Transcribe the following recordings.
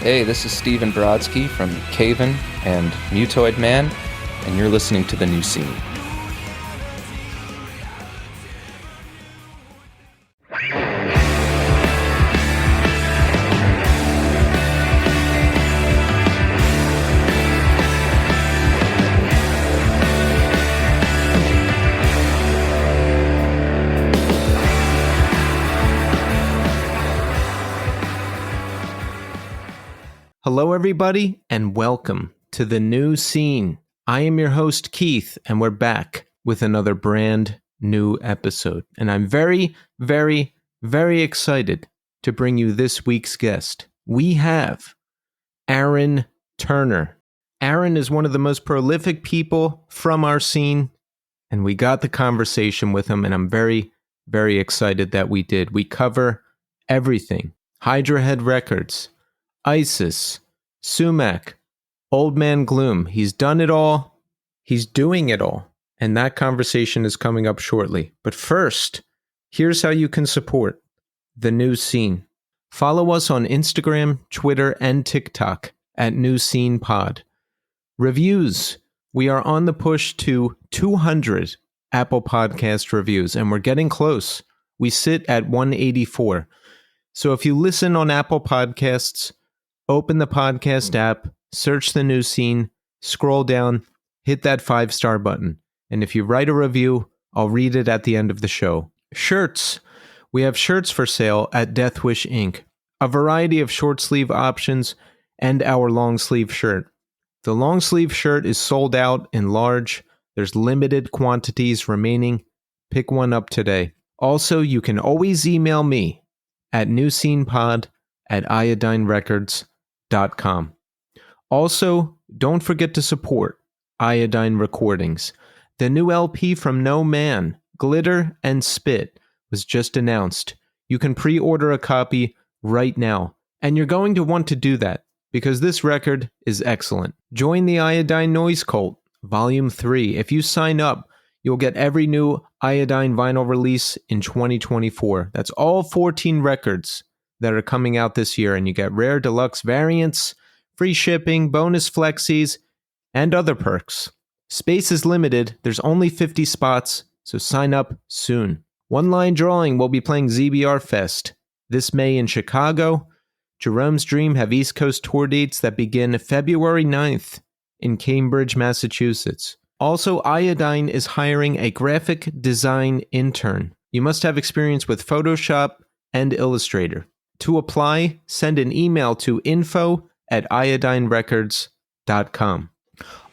Hey, this is Steven Brodsky from Cave In and Mutoid Man, and you're listening to The New Scene. Hello, everybody, and welcome to The New Scene. I am your host, Keith, and we're back with another brand new episode. And I'm very, very, very excited to bring you this week's guest. We have Aaron Turner. Aaron is one of the most prolific people from our scene, and we got the conversation with him, and I'm very, very excited that we did. We cover everything. Hydra Head Records, ISIS, Sumac, Old Man Gloom. He's done it all. He's doing it all. And that conversation is coming up shortly. But first, here's how you can support The New Scene. Follow us on Instagram, Twitter, and TikTok at New Scene Pod. Reviews. We are on the push to 200 Apple Podcast reviews, and we're getting close. We sit at 184. So if you listen on Apple Podcasts, open the podcast app, search The New Scene, scroll down, hit that 5-star button. And if you write a review, I'll read it at the end of the show. Shirts. We have shirts for sale at Deathwish Inc. A variety of short sleeve options and our long sleeve shirt. The long sleeve shirt is sold out in large. There's limited quantities remaining. Pick one up today. Also, you can always email me at newscenepod@iodinerecords.com. Also, don't forget to support Iodine Recordings. The new LP from No Man, Glitter and Spit, was just announced. You can pre-order a copy right now, and you're going to want to do that because this record is excellent. Join the Iodine Noise Cult, Volume 3. If you sign up, you'll get every new Iodine vinyl release in 2024. That's all 14 records that are coming out this year, and you get rare deluxe variants, free shipping, bonus flexies, and other perks. Space is limited. There's only 50 spots, so sign up soon. One Line Drawing will be playing ZBR Fest this May in Chicago. Jerome's Dream have East Coast tour dates that begin February 9th in Cambridge, Massachusetts. Also, Iodine is hiring a graphic design intern. You must have experience with Photoshop and Illustrator. To apply, send an email to info@iodinerecords.com.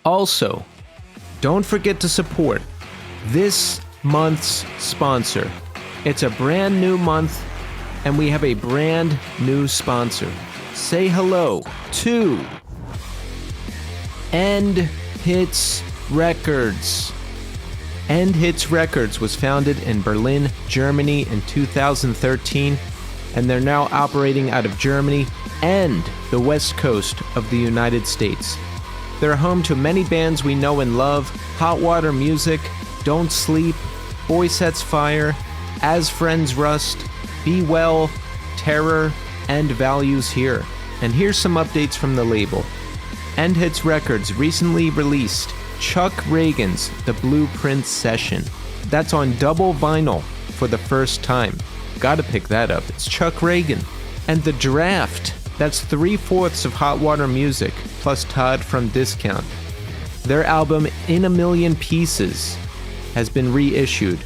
Also, don't forget to support this month's sponsor. It's a brand new month, and we have a brand new sponsor. Say hello to End Hits Records. End Hits Records was founded in Berlin, Germany in 2013. And they're now operating out of Germany and the West Coast of the United States. They're home to many bands we know and love: Hot Water Music, Don't Sleep, Boy Sets Fire, As Friends Rust, Be Well, Terror, and Values Here. And here's some updates from the label. End Hits Records recently released Chuck Reagan's The Blueprint Session. That's on double vinyl for the first time. Gotta pick that up. It's Chuck Reagan. And The Draft. That's 3/4 of Hot Water Music, plus Todd from Discount. Their album In a Million Pieces has been reissued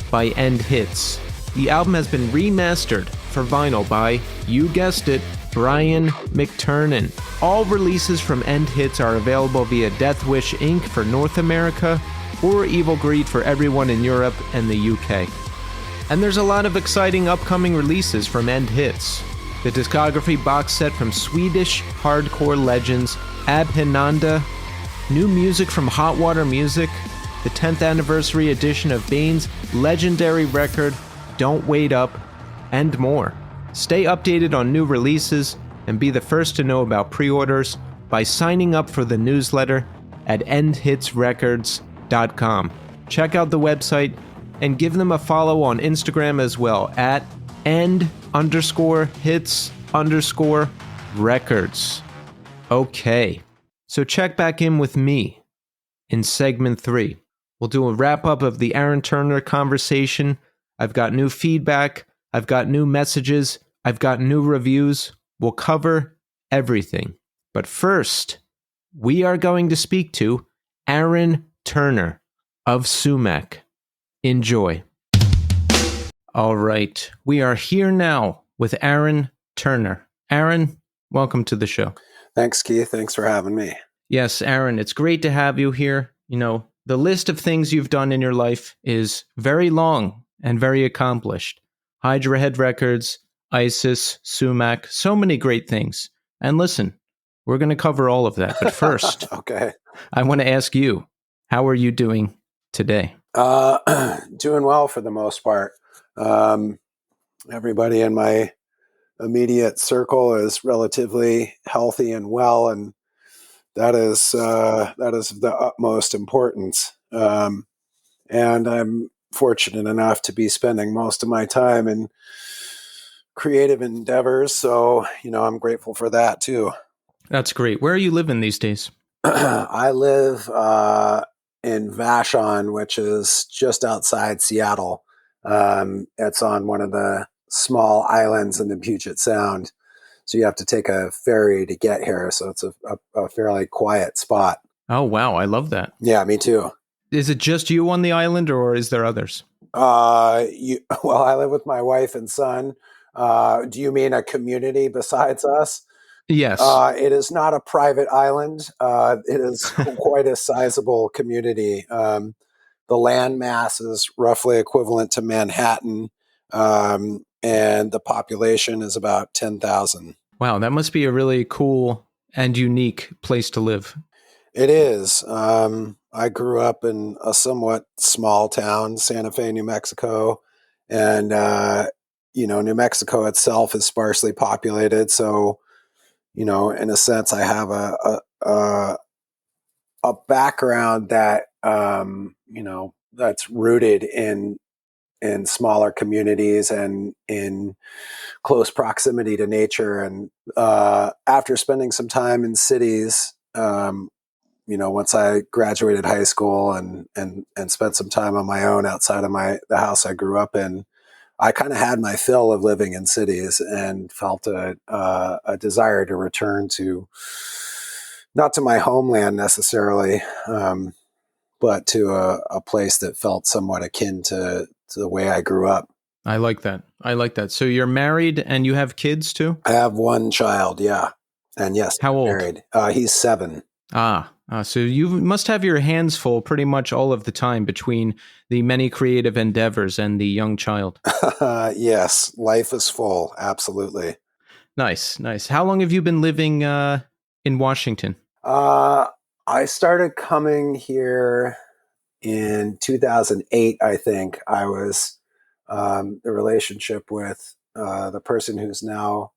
by End Hits. The album has been remastered for vinyl by, you guessed it, Brian McTurnan. All releases from End Hits are available via Deathwish Inc. for North America or Evil Greed for everyone in Europe and the UK. And there's a lot of exciting upcoming releases from End Hits. The discography box set from Swedish hardcore legends Abhinanda, new music from Hot Water Music, the 10th anniversary edition of Bane's legendary record Don't Wait Up, and more. Stay updated on new releases and be the first to know about pre-orders by signing up for the newsletter at endhitsrecords.com. Check out the website and give them a follow on Instagram as well at end_hits_ Records. Okay, so check back in with me in segment 3. We'll do a wrap-up of the Aaron Turner conversation. I've got new feedback. I've got new messages. I've got new reviews. We'll cover everything. But first, we are going to speak to Aaron Turner of Sumac. Enjoy. All right, we are here now with Aaron Turner. Aaron, welcome to the show. Thanks, Keith. Thanks for having me. Yes, Aaron, it's great to have you here. You know, the list of things you've done in your life is very long and very accomplished. Hydra Head Records, ISIS, Sumac, so many great things. And listen, we're going to cover all of that. But first, okay, I want to ask you, how are you doing today? Doing well for the most part. Everybody in my immediate circle is relatively healthy and well, and that is of the utmost importance. And I'm fortunate enough to be spending most of my time in creative endeavors, so I'm grateful for that too. That's great. Where are you living these days? I live in Vashon, which is just outside Seattle. It's on one of the small islands in the Puget Sound. So you have to take a ferry to get here. So it's a fairly quiet spot. Oh, wow. I love that. Yeah, me too. Is it just you on the island or is there others? Well, I live with my wife and son. Do you mean a community besides us? Yes. It is not a private island. It is quite a sizable community. The land mass is roughly equivalent to Manhattan, and the population is about 10,000. Wow, that must be a really cool and unique place to live. It is. I grew up in a somewhat small town, Santa Fe, New Mexico, and New Mexico itself is sparsely populated, so in a sense, I have a background that that's rooted in smaller communities and in close proximity to nature. And after spending some time in cities, once I graduated high school and spent some time on my own outside of the house I grew up in, I kind of had my fill of living in cities and felt a desire to return to, not to my homeland necessarily, but to a place that felt somewhat akin to the way I grew up. I like that. So you're married and you have kids too? I have one child, yeah. And yes, how old? Married. He's 7. So you must have your hands full pretty much all of the time between the many creative endeavors and the young child. Yes, life is full. Absolutely. Nice. How long have you been living in Washington? I started coming here in 2008, I think. I was the relationship with the person who's now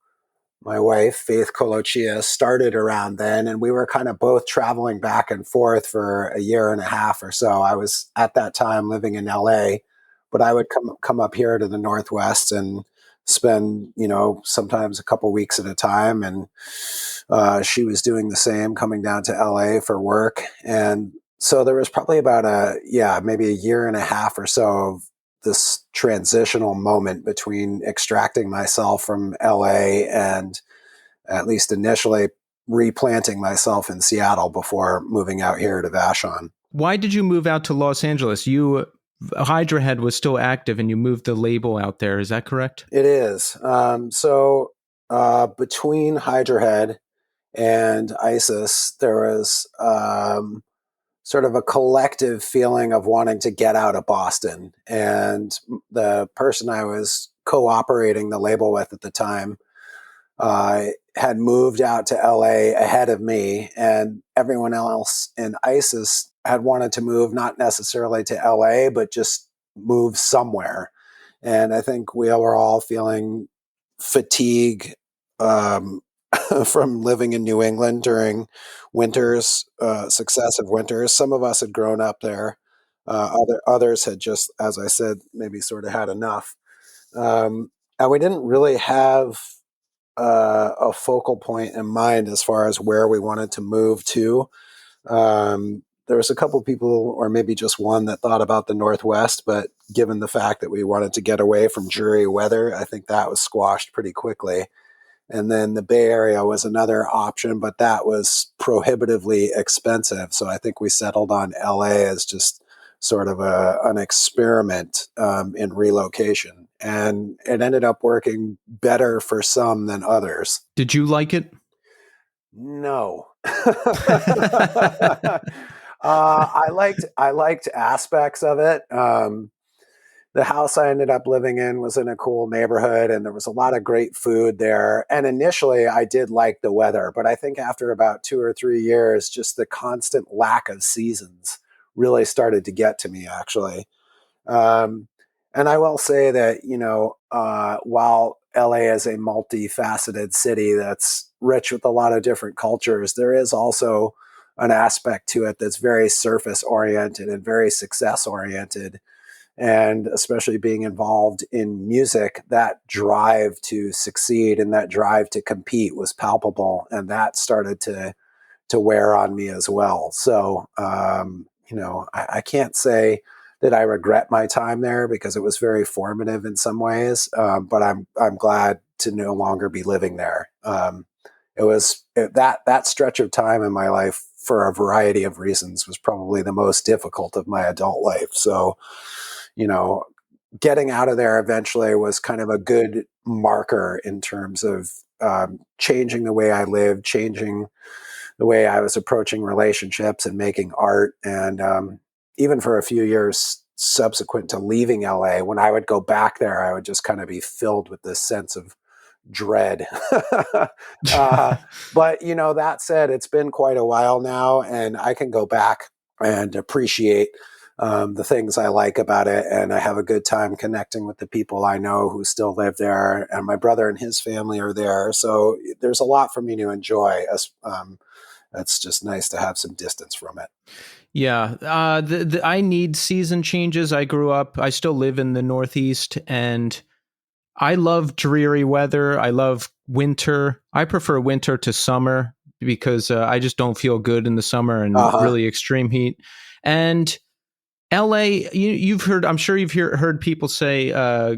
my wife, Faith Colochia, started around then, and we were kind of both traveling back and forth for a year and a half or so. I was at that time living in LA, but I would come up here to the Northwest and spend, sometimes a couple weeks at a time. And she was doing the same, coming down to LA for work. And so there was probably about maybe a year and a half or so of this transitional moment between extracting myself from LA and, at least initially, replanting myself in Seattle before moving out here to Vashon. Why did you move out to Los Angeles? Hydra Head was still active and you moved the label out there. Is that correct? It is. So between Hydra Head and ISIS, there was sort of a collective feeling of wanting to get out of Boston. And the person I was co-operating the label with at the time had moved out to LA ahead of me, and everyone else in ISIS had wanted to move, not necessarily to LA, but just move somewhere. And I think we were all feeling fatigue from living in New England during winters, successive winters. Some of us had grown up there. Others had just, as I said, maybe sort of had enough. And we didn't really have a focal point in mind as far as where we wanted to move to. There was a couple people, or maybe just one, that thought about the Northwest, but given the fact that we wanted to get away from dreary weather, I think that was squashed pretty quickly. And then the Bay Area was another option, but that was prohibitively expensive. So I think we settled on LA as just sort of an experiment in relocation. And it ended up working better for some than others. Did you like it? No. I liked aspects of it. The house I ended up living in was in a cool neighborhood, and there was a lot of great food there. And initially, I did like the weather, but I think after about 2 or 3 years, just the constant lack of seasons really started to get to me, actually. Um, and I will say that, while LA is a multifaceted city that's rich with a lot of different cultures, there is also an aspect to it that's very surface oriented and very success oriented. And especially being involved in music, that drive to succeed and that drive to compete was palpable. And that started to wear on me as well. So, I can't say that I regret my time there because it was very formative in some ways. But I'm glad to no longer be living there. That stretch of time in my life, for a variety of reasons, was probably the most difficult of my adult life. So, getting out of there eventually was kind of a good marker in terms of changing the way I lived, changing the way I was approaching relationships and making art. And even for a few years subsequent to leaving LA, when I would go back there, I would just kind of be filled with this sense of dread. But, that said, it's been quite a while now, and I can go back and appreciate the things I like about it. And I have a good time connecting with the people I know who still live there. And my brother and his family are there. So there's a lot for me to enjoy. It's just nice to have some distance from it. Yeah, I need season changes. I still live in the Northeast, and I love dreary weather. I love winter. I prefer winter to summer because I just don't feel good in the summer and really extreme heat. And LA, you've heard, I'm sure you've heard people say,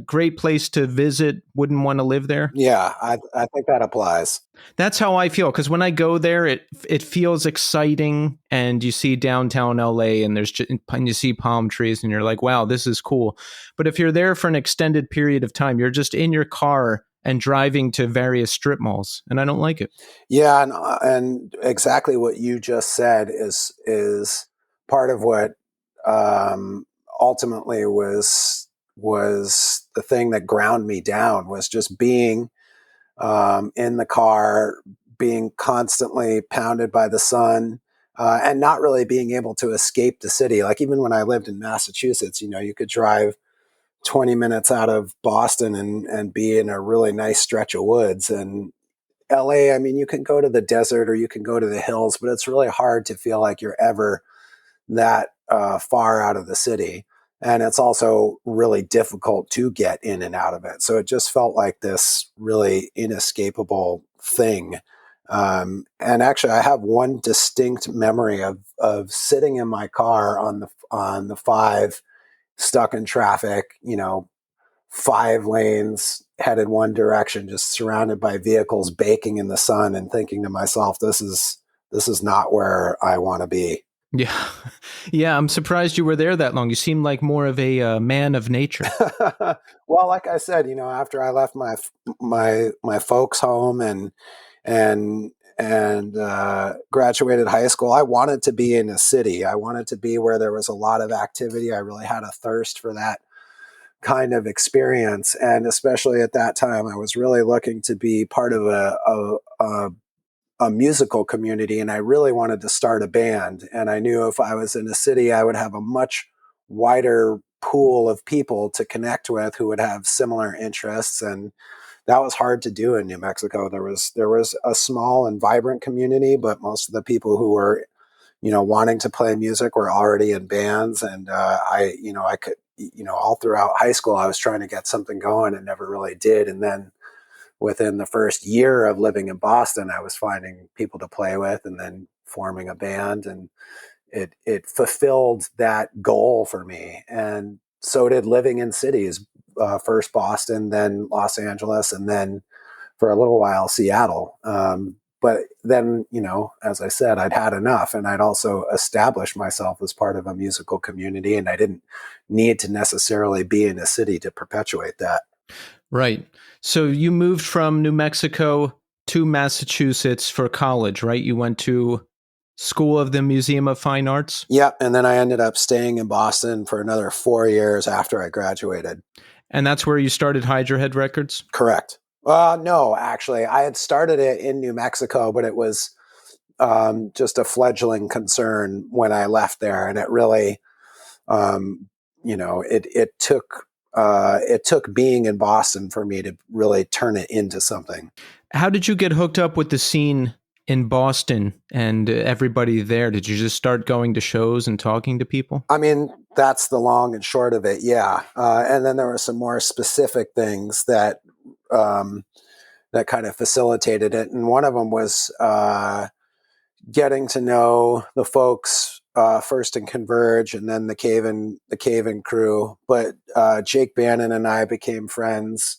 great place to visit, wouldn't want to live there. Yeah, I think that applies. That's how I feel, because when I go there, it feels exciting, and you see downtown LA, and and you see palm trees, and you're like, wow, this is cool. But if you're there for an extended period of time, you're just in your car and driving to various strip malls, and I don't like it. Yeah, and exactly what you just said is part of what ultimately was the thing that ground me down, was just being in the car, being constantly pounded by the sun, and not really being able to escape the city. Like even when I lived in Massachusetts, you could drive 20 minutes out of Boston and be in a really nice stretch of woods. And LA, I mean, you can go to the desert or you can go to the hills, but it's really hard to feel like you're ever that far out of the city. And it's also really difficult to get in and out of it. So it just felt like this really inescapable thing. And actually, I have one distinct memory of sitting in my car on the five, stuck in traffic, 5 lanes headed one direction, just surrounded by vehicles baking in the sun, and thinking to myself, this is not where I want to be. Yeah. Yeah, I'm surprised you were there that long. You seem like more of a man of nature. Well, like I said, after I left my folks' home and graduated high school, I wanted to be in a city. I wanted to be where there was a lot of activity. I really had a thirst for that kind of experience. And especially at that time, I was really looking to be part of a musical community, and I really wanted to start a band. And I knew if I was in a city, I would have a much wider pool of people to connect with who would have similar interests. And that was hard to do in New Mexico. There was a small and vibrant community, but most of the people who were, wanting to play music were already in bands. And I could, all throughout high school, I was trying to get something going and never really did. And then within the first year of living in Boston, I was finding people to play with and then forming a band, and it fulfilled that goal for me. And so did living in cities, first Boston, then Los Angeles, and then for a little while Seattle. But then, as I said, I'd had enough, and I'd also established myself as part of a musical community, and I didn't need to necessarily be in a city to perpetuate that. Right. So you moved from New Mexico to Massachusetts for college, right? You went to School of the Museum of Fine Arts? Yep. And then I ended up staying in Boston for another 4 years after I graduated. And that's where you started Hydra Head Records? Correct. No, actually, I had started it in New Mexico, but it was just a fledgling concern when I left there, and it really, it took being in Boston for me to really turn it into something. How did you get hooked up with the scene in Boston and everybody there? Did you just start going to shows and talking to people? I mean, that's the long and short of it. Yeah. And then there were some more specific things that kind of facilitated it. And one of them was getting to know the folks first in Converge and then the Cave In crew. But Jake Bannon and I became friends,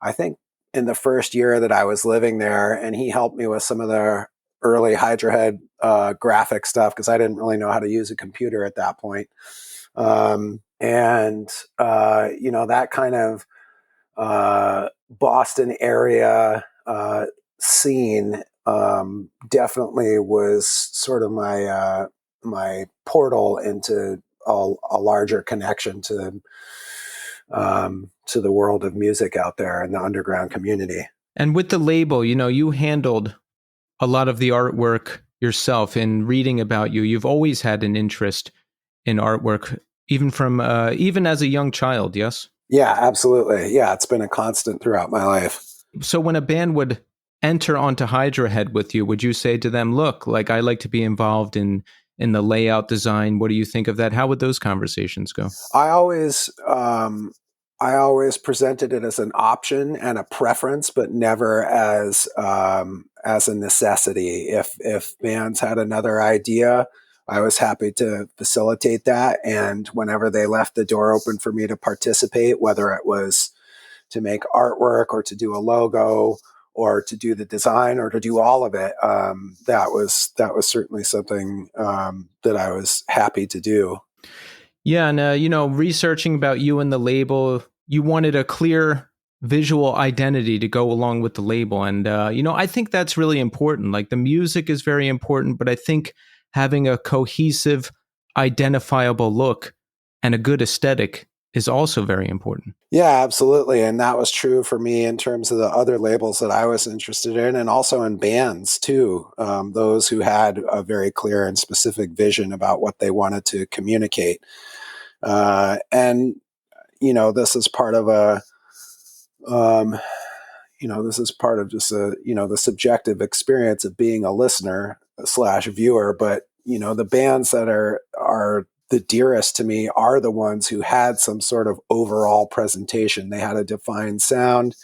I think, in the first year that I was living there, and he helped me with some of the early Hydra Head graphic stuff because I didn't really know how to use a computer at that point. That kind of Boston area scene definitely was sort of my portal into a larger connection to the world of music out there in the underground community. And with the label, you handled a lot of the artwork yourself. In reading about you, you've always had an interest in artwork, even as a young child, yes? Yeah, absolutely. Yeah, it's been a constant throughout my life. So when a band would enter onto Hydra Head with you, would you say to them, look, like, I like to be involved in the layout design. What do you think of that? How would those conversations go? I always presented it as an option and a preference, but never as a necessity. If bands had another idea, I was happy to facilitate that. And whenever they left the door open for me to participate, whether it was to make artwork or to do a logo or to do the design or to do all of it, that was certainly something that I was happy to do. Yeah, and researching about you and the label, you wanted a clear visual identity to go along with the label, and I think that's really important. Like, the music is very important, but I think having a cohesive, identifiable look and a good aesthetic is also very important. Yeah, absolutely. And that was true for me in terms of the other labels that I was interested in, and also in bands too. Those who had a very clear and specific vision about what they wanted to communicate. This is part of the subjective experience of being a listener / viewer. But, the bands that are the dearest to me are the ones who had some sort of overall presentation. They had a defined sound,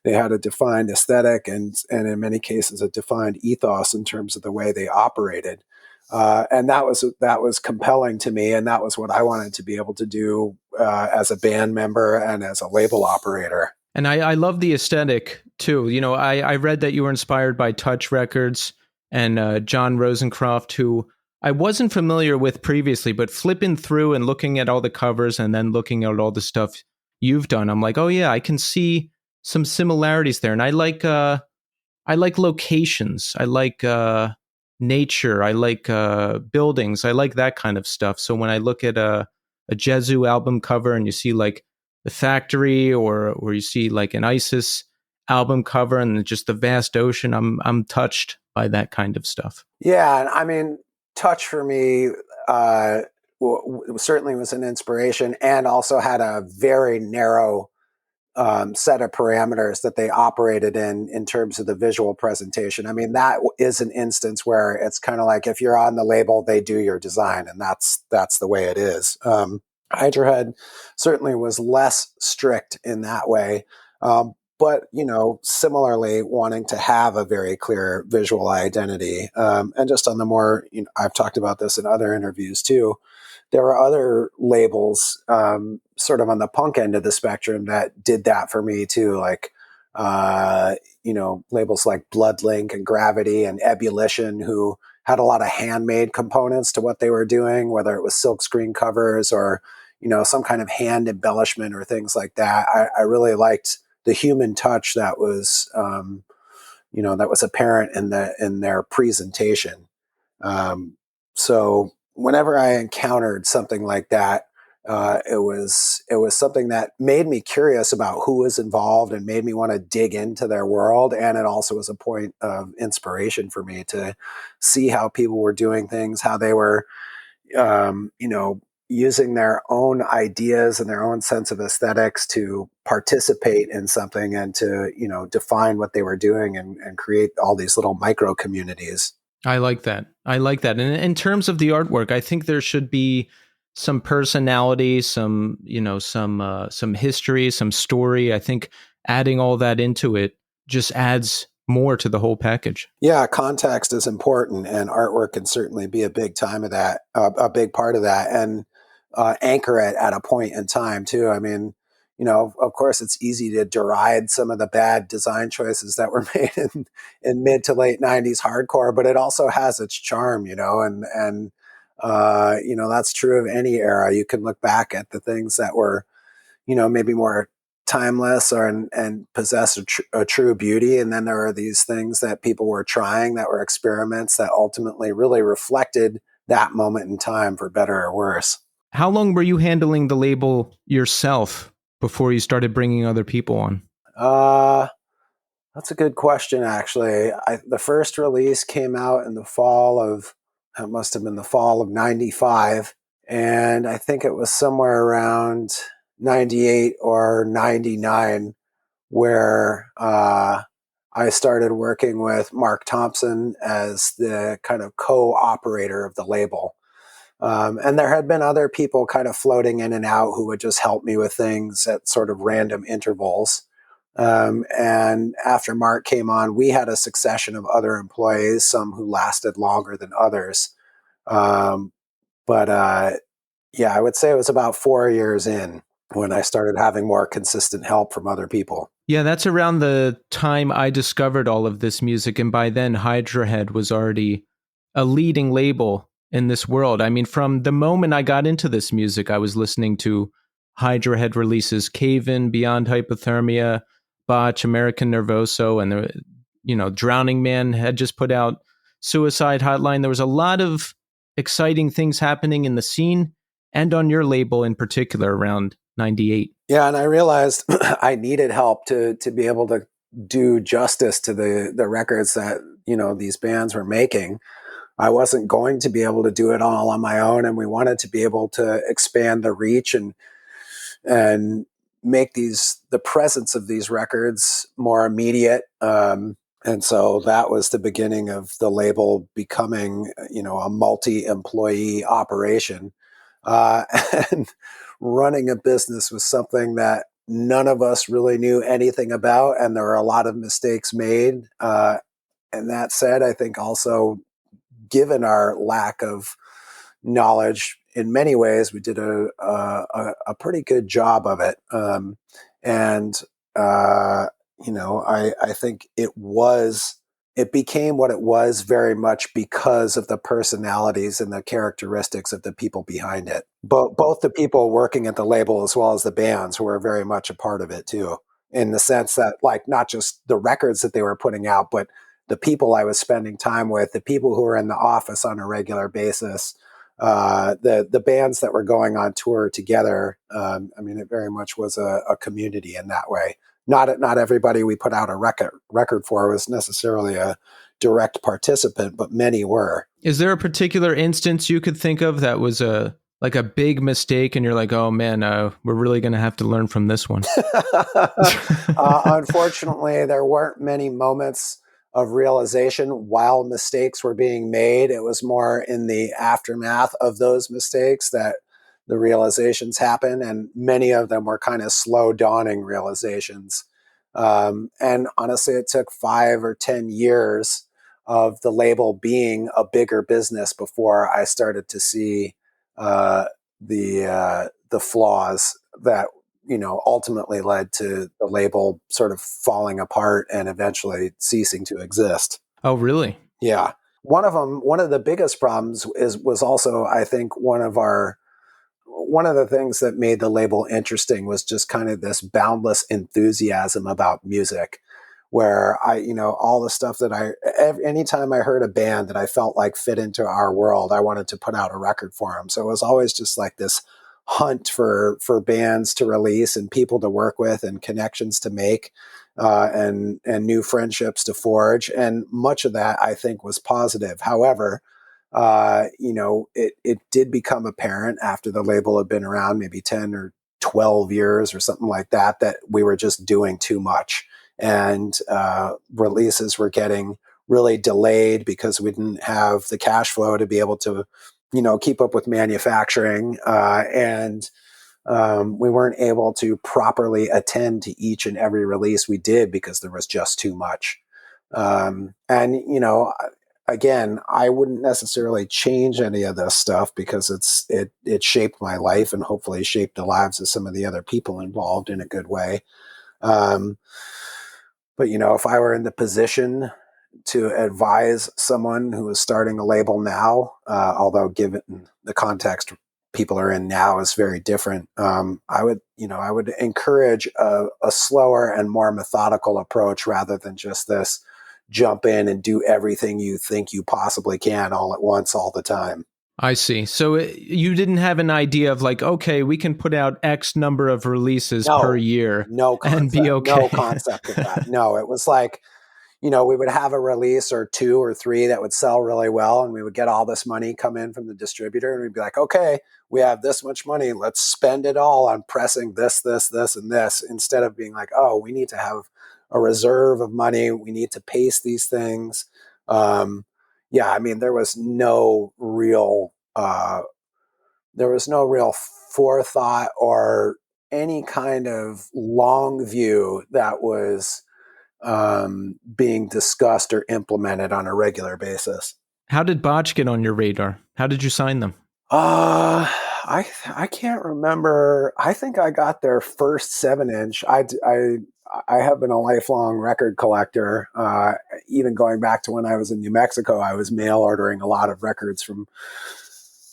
they had a defined aesthetic, and in many cases a defined ethos in terms of the way they operated. And that was compelling to me, and that was what I wanted to be able to do as a band member and as a label operator. And I love the aesthetic too. I read that you were inspired by Touch Records and John Rosencroft, who I wasn't familiar with previously, but flipping through and looking at all the covers and then looking at all the stuff you've done, I'm like, oh yeah, I can see some similarities there. And I like locations. I like nature. I like buildings. I like that kind of stuff. So when I look at a Jesu album cover and you see like the factory, or you see like an ISIS album cover and just the vast ocean, I'm touched by that kind of stuff. Yeah, and I mean, Touch for me certainly was an inspiration, and also had a very narrow set of parameters that they operated in terms of the visual presentation. I mean, that is an instance where it's kind of like, if you're on the label, they do your design, and that's the way it is. Hydra Head certainly was less strict in that way. but similarly wanting to have a very clear visual identity. And just on the more, I've talked about this in other interviews too. There were other labels, sort of on the punk end of the spectrum, that did that for me too. Like, labels like Bloodlink and Gravity and Ebullition, who had a lot of handmade components to what they were doing, whether it was silkscreen covers or, some kind of hand embellishment or things like that. I really liked the human touch that was, that was apparent in their presentation. So whenever I encountered something like that, it was something that made me curious about who was involved and made me want to dig into their world. And it also was a point of inspiration for me to see how people were doing things, how they were, using their own ideas and their own sense of aesthetics to participate in something and to, define what they were doing and create all these little micro communities. I like that. And in terms of the artwork, I think there should be some personality, some history, some story. I think adding all that into it just adds more to the whole package. Yeah, context is important, and artwork can certainly be a big time of that, a big part of that, and anchor it at a point in time too. I mean, of course, it's easy to deride some of the bad design choices that were made in mid to late '90s hardcore, but it also has its charm, and that's true of any era. You can look back at the things that were, maybe more timeless or and possess a true beauty, and then there are these things that people were trying that were experiments that ultimately really reflected that moment in time, for better or worse. How long were you handling the label yourself before you started bringing other people on? That's a good question, actually. The first release came out in it must have been the fall of '95. And I think it was somewhere around '98 or '99 where I started working with Mark Thompson as the kind of co-operator of the label. And there had been other people kind of floating in and out who would just help me with things at sort of random intervals. And after Mark came on, we had a succession of other employees, some who lasted longer than others. But yeah, I would say it was about 4 years in when I started having more consistent help from other people. Yeah, that's around the time I discovered all of this music. And by then, Hydra Head was already a leading label in this world. I mean, from the moment I got into this music, I was listening to Hydra Head releases, Cave In, Beyond Hypothermia, Botch, American Nervoso, and Drowning Man had just put out Suicide Hotline. There was a lot of exciting things happening in the scene and on your label in particular around '98. Yeah, and I realized I needed help to be able to do justice to the records that these bands were making. I wasn't going to be able to do it all on my own, and we wanted to be able to expand the reach and make the presence of these records more immediate. And so that was the beginning of the label becoming, a multi-employee operation. Uh, and running a business was something that none of us really knew anything about, and there were a lot of mistakes made. And that said, I think also, given our lack of knowledge, in many ways, we did a pretty good job of it. And I think it became what it was very much because of the personalities and the characteristics of the people behind it. Both the people working at the label as well as the bands were very much a part of it too, in the sense that, like, not just the records that they were putting out, but the people I was spending time with, the people who were in the office on a regular basis, the bands that were going on tour together. I mean, it very much was a community in that way. Not everybody we put out a record for was necessarily a direct participant, but many were. Is there a particular instance you could think of that was a big mistake, and you're like, oh man, we're really going to have to learn from this one? Unfortunately, there weren't many moments of realization while mistakes were being made. It was more in the aftermath of those mistakes that the realizations happen, and many of them were kind of slow dawning realizations. And honestly, it took 5 or 10 years of the label being a bigger business before I started to see the flaws that ultimately led to the label sort of falling apart and eventually ceasing to exist. Oh, really? Yeah. One of the biggest problems was also, I think, one of the things that made the label interesting was just kind of this boundless enthusiasm about music, where all the stuff that anytime I heard a band that I felt like fit into our world, I wanted to put out a record for them. So it was always just like this hunt for bands to release and people to work with and connections to make, and new friendships to forge. And much of that, I think, was positive. However, it did become apparent after the label had been around maybe 10 or 12 years or something like that, that we were just doing too much. And releases were getting really delayed because we didn't have the cash flow to be able to, keep up with manufacturing. And we weren't able to properly attend to each and every release we did because there was just too much. And again, I wouldn't necessarily change any of this stuff because it shaped my life and hopefully shaped the lives of some of the other people involved in a good way. But if I were in the position to advise someone who is starting a label now, although given the context people are in now is very different, I would encourage a slower and more methodical approach rather than just this jump in and do everything you think you possibly can all at once all the time. I see. So you didn't have an idea of like, okay, we can put out X number of releases per year and be okay. No concept of that. No, it was like, we would have a release or 2 or 3 that would sell really well, and we would get all this money come in from the distributor, and we'd be like, okay, we have this much money. Let's spend it all on pressing this, and this, instead of being like, oh, we need to have a reserve of money. We need to pace these things. There was no real, forethought or any kind of long view that was being discussed or implemented on a regular basis. How did Botch get on your radar? How did you sign them? I can't remember. I think I got their first 7-inch. I have been a lifelong record collector. Even going back to when I was in New Mexico, I was mail ordering a lot of records from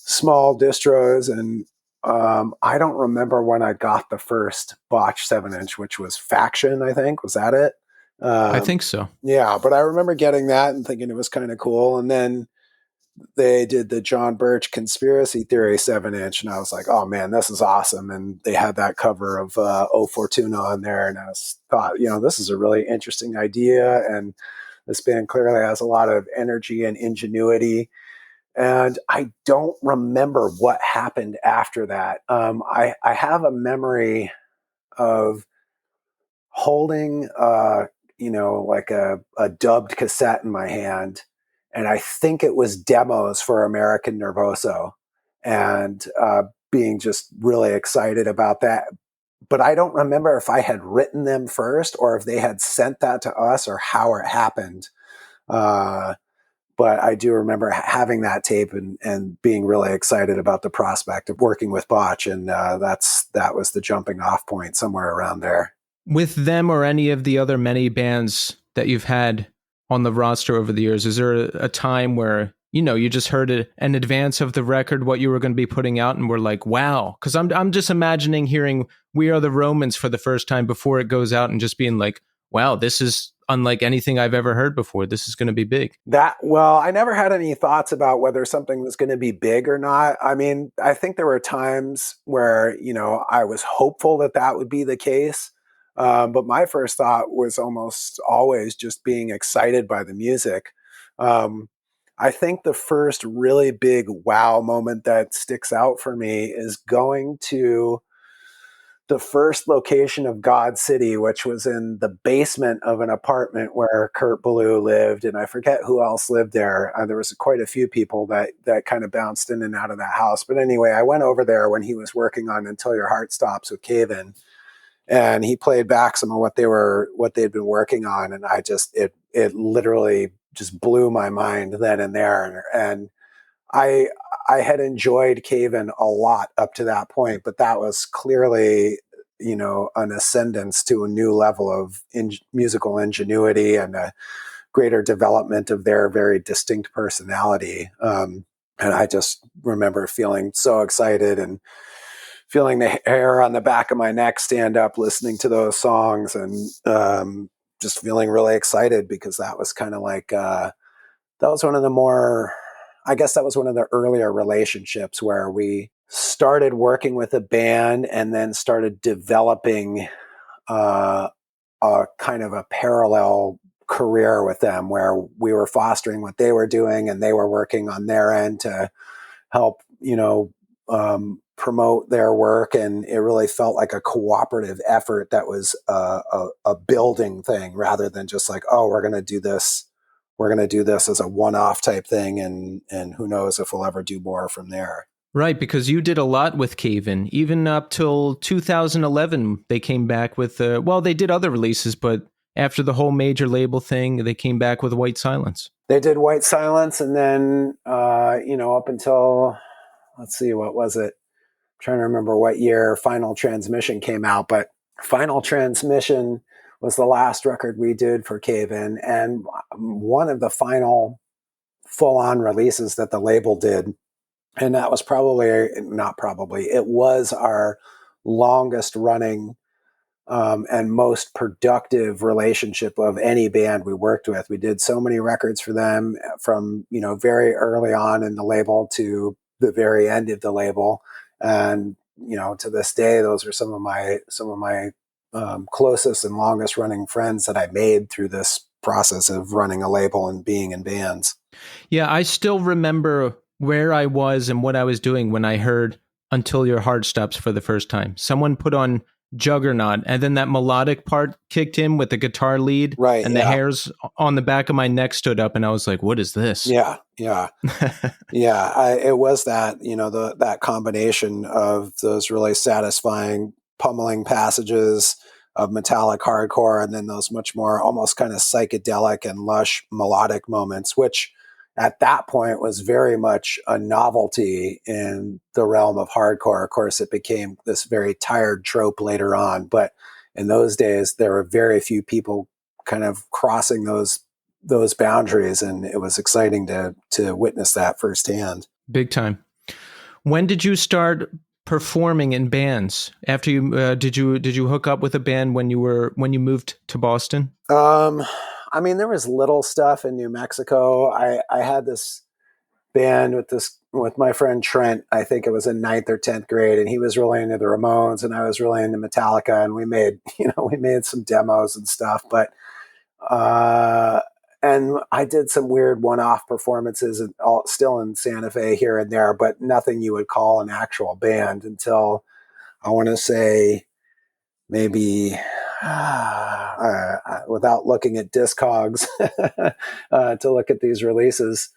small distros, and I don't remember when I got the first Botch 7-inch, which was Faction, I think. Was that it? I think so. Yeah, but I remember getting that and thinking it was kind of cool. And then they did the John Birch Conspiracy Theory 7-inch, and I was like, oh man, this is awesome. And they had that cover of O Fortuna on there, and I thought, this is a really interesting idea, and this band clearly has a lot of energy and ingenuity. And I don't remember what happened after that. I have a memory of holding like a dubbed cassette in my hand, and I think it was demos for American Nervoso, and being just really excited about that. But I don't remember if I had written them first or if they had sent that to us or how it happened. But I do remember having that tape and being really excited about the prospect of working with Botch, and that was the jumping off point, somewhere around there. With them or any of the other many bands that you've had on the roster over the years, is there a time where, you just heard an advance of the record, what you were going to be putting out, and were like, wow? Because I'm just imagining hearing We Are the Romans for the first time before it goes out and just being like, wow, this is unlike anything I've ever heard before. This is going to be big. I never had any thoughts about whether something was going to be big or not. I mean, I think there were times where, I was hopeful that would be the case. But my first thought was almost always just being excited by the music. I think the first really big wow moment that sticks out for me is going to the first location of God City, which was in the basement of an apartment where Kurt Ballou lived, and I forget who else lived there. There was quite a few people that kind of bounced in and out of that house. But anyway, I went over there when he was working on Until Your Heart Stops with Cave In, and he played back some of what they'd been working on, and it literally just blew my mind then and there. And I had enjoyed Cave In a lot up to that point, but that was clearly, an ascendance to a new level of musical ingenuity and a greater development of their very distinct personality. And I just remember feeling so excited and feeling the hair on the back of my neck stand up listening to those songs, and just feeling really excited because that was kind of like, that was one of the more, I guess that was one of the earlier relationships where we started working with a band and then started developing a kind of a parallel career with them, where we were fostering what they were doing and they were working on their end to help, promote their work. And it really felt like a cooperative effort that was a building thing, rather than just like, oh, we're going to do this as a one-off type thing, and who knows if we'll ever do more from there. Right, because you did a lot with Cave In. Even up till 2011, they came back with, they did other releases, but after the whole major label thing, they came back with White Silence. They did White Silence, and then, up until, let's see, what was it? I'm trying to remember what year Final Transmission came out, but Final Transmission was the last record we did for Cave In, and one of the final full-on releases that the label did. And that was it was our longest running and most productive relationship of any band we worked with. We did so many records for them, from, very early on in the label to the very end of the label. And, to this day, those are some of my closest and longest running friends that I made through this process of running a label and being in bands. Yeah, I still remember where I was and what I was doing when I heard Until Your Heart Stops for the first time. Someone put on Juggernaut, and then that melodic part kicked in with the guitar lead, right? And the hairs on the back of my neck stood up, and I was like, "What is this?" Yeah. It was that, that combination of those really satisfying pummeling passages of metallic hardcore, and then those much more almost kind of psychedelic and lush melodic moments, which at that point was very much a novelty in the realm of hardcore. Of course, it became this very tired trope later on, but in those days, there were very few people kind of crossing those boundaries, and it was exciting to witness that firsthand. Big time. When did you start performing in bands? After you did you hook up with a band when you moved to Boston? There was little stuff in New Mexico. I had this band with my friend Trent. I think it was in 9th or 10th grade, and he was really into the Ramones and I was really into Metallica, and we made some demos and stuff, but and I did some weird one-off performances still in Santa Fe here and there, but nothing you would call an actual band until, I want to say, maybe without looking at Discogs to look at these releases,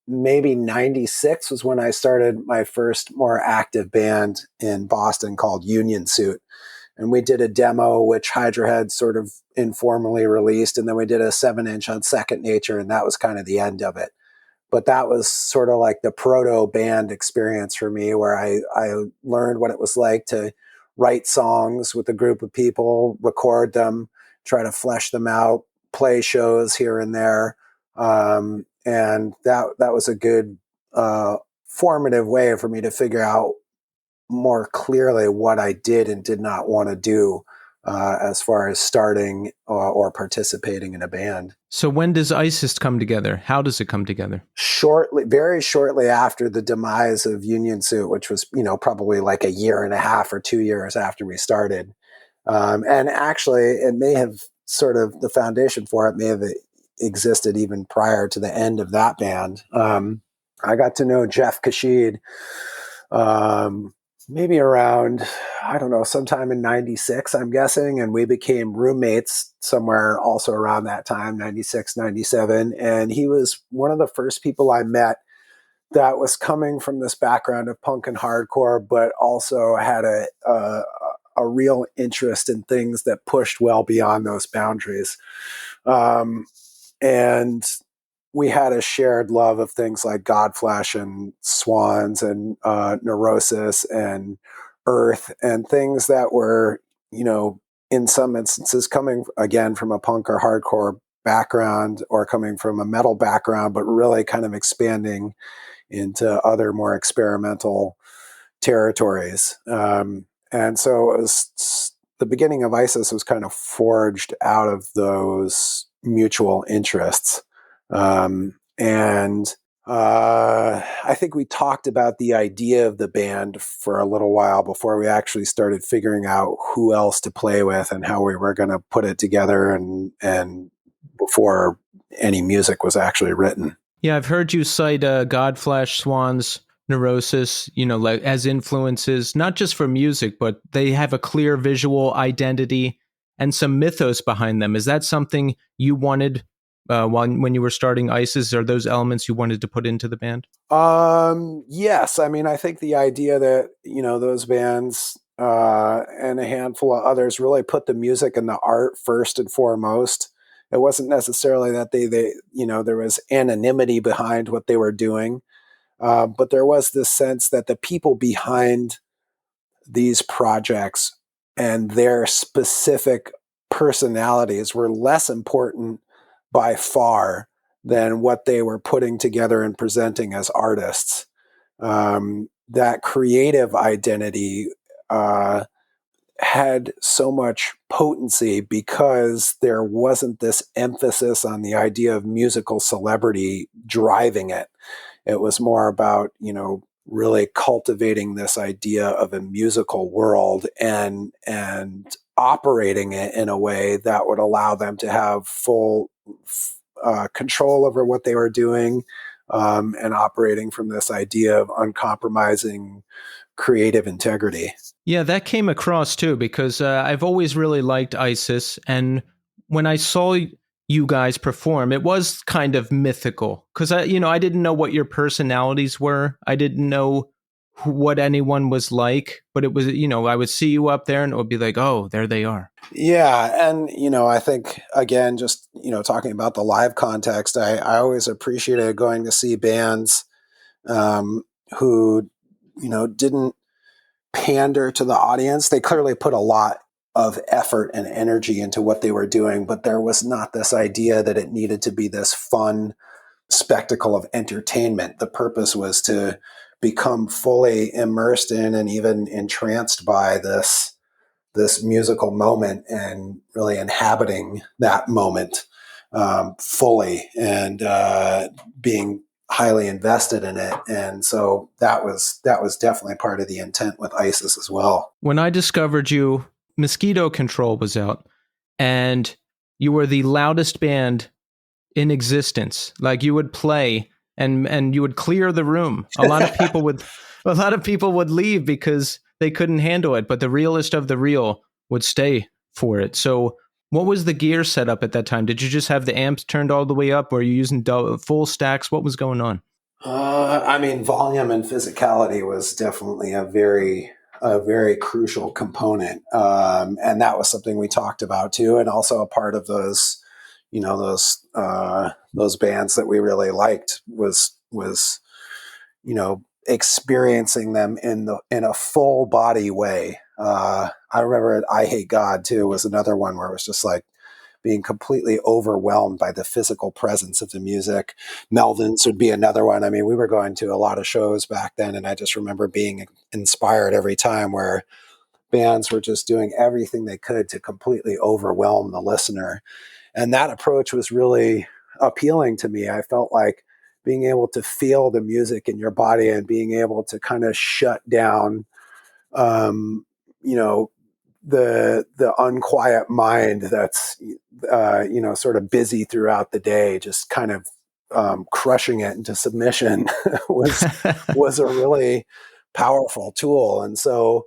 maybe 96 was when I started my first more active band in Boston called Union Suit. And we did a demo, which Hydra Head sort of informally released. And then we did a 7-inch on Second Nature, and that was kind of the end of it. But that was sort of like the proto band experience for me, where I learned what it was like to write songs with a group of people, record them, try to flesh them out, play shows here and there. And that was a good formative way for me to figure out more clearly what I did and did not want to do as far as starting or participating in a band. So when does ISIS come together? How does it come together? Very shortly after the demise of Union Suit, which was, probably like a year and a half or 2 years after we started. And actually, it may have the foundation for it may have existed even prior to the end of that band. I got to know Jeff Kashid maybe around, I don't know, sometime in 96, I'm guessing. And we became roommates somewhere also around that time, 96, 97. And he was one of the first people I met that was coming from this background of punk and hardcore, but also had a real interest in things that pushed well beyond those boundaries. And we had a shared love of things like Godflesh and Swans and Neurosis and Earth, and things that were, in some instances coming again from a punk or hardcore background or coming from a metal background, but really kind of expanding into other more experimental territories. And so it was, the beginning of ISIS was kind of forged out of those mutual interests. And I think we talked about the idea of the band for a little while before we actually started figuring out who else to play with and how we were going to put it together, and before any music was actually written. Yeah, I've heard you cite Godflesh, Swans, Neurosis, like as influences, not just for music, but they have a clear visual identity and some mythos behind them. Is that something you wanted when you were starting ISIS? Are those elements you wanted to put into the band? Yes. I mean, I think the idea that, those bands and a handful of others really put the music and the art first and foremost. It wasn't necessarily that they there was anonymity behind what they were doing. But there was this sense that the people behind these projects and their specific personalities were less important by far than what they were putting together and presenting as artists. That creative identity had so much potency because there wasn't this emphasis on the idea of musical celebrity driving it. It was more about, really cultivating this idea of a musical world and operating it in a way that would allow them to have full control over what they were doing, and operating from this idea of uncompromising creative integrity. Yeah, that came across too, because I've always really liked ISIS. And when I saw you guys perform, it was kind of mythical because I didn't know what your personalities were. I didn't know what anyone was like, but it was, I would see you up there and it would be like, oh, there they are. Yeah. And, I think, again, just, talking about the live context, I always appreciated going to see bands who, didn't pander to the audience. They clearly put a lot of effort and energy into what they were doing, but there was not this idea that it needed to be this fun spectacle of entertainment. The purpose was to become fully immersed in and even entranced by this musical moment and really inhabiting that moment fully and being highly invested in it. And so that was definitely part of the intent with ISIS as well. When I discovered you, Mosquito Control was out and you were the loudest band in existence. Like you would play and you would clear the room. A lot of people would leave because they couldn't handle it, but the realest of the real would stay for it. So what was the gear setup at that time? Did you just have the amps turned all the way up? Or were you using full stacks? What was going on? Volume and physicality was definitely a very crucial component. And that was something we talked about too. And also a part of those bands that we really liked was experiencing them in a full body way. I remember I Hate God too was another one where it was just like being completely overwhelmed by the physical presence of the music. Melvin's would be another one. I mean, we were going to a lot of shows back then, and I just remember being inspired every time where bands were just doing everything they could to completely overwhelm the listener. And that approach was really appealing to me. I felt like being able to feel the music in your body and being able to kind of shut down, the unquiet mind that's, sort of busy throughout the day, just kind of crushing it into submission was a really powerful tool. And so,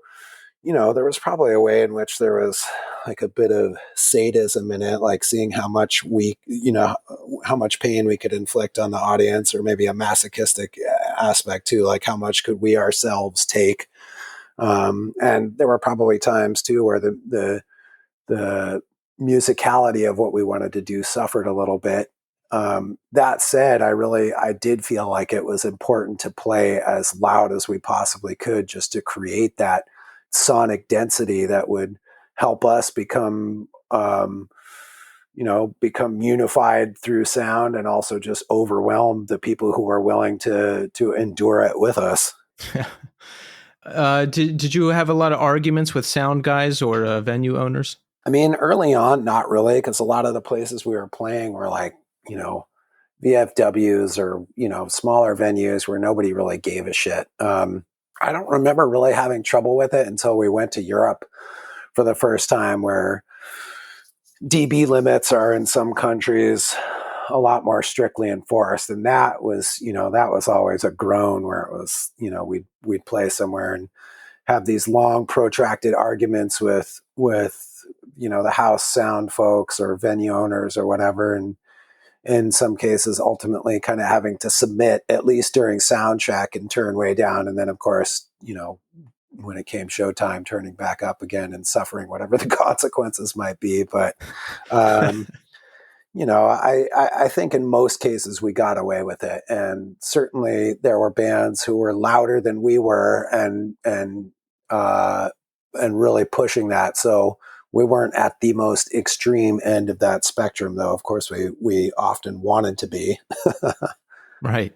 there was probably a way in which there was like a bit of sadism in it, like seeing how much how much pain we could inflict on the audience, or maybe a masochistic aspect too, like how much could we ourselves take. And there were probably times too where the musicality of what we wanted to do suffered a little bit. That said, I did feel like it was important to play as loud as we possibly could, just to create that sonic density that would help us become, become unified through sound, and also just overwhelm the people who are willing to endure it with us. Did you have a lot of arguments with sound guys or venue owners? I mean, early on, not really, because a lot of the places we were playing were like, VFWs or, smaller venues where nobody really gave a shit. I don't remember really having trouble with it until we went to Europe for the first time, where dB limits are in some countries a lot more strictly enforced. And that was always a groan, where it was, we'd play somewhere and have these long protracted arguments with the house sound folks or venue owners or whatever, and in some cases ultimately kind of having to submit, at least during sound check, and turn way down, and then of course when it came showtime, turning back up again and suffering whatever the consequences might be. But I think in most cases we got away with it, and certainly there were bands who were louder than we were, and really pushing that. So we weren't at the most extreme end of that spectrum, though. Of course, we often wanted to be. Right.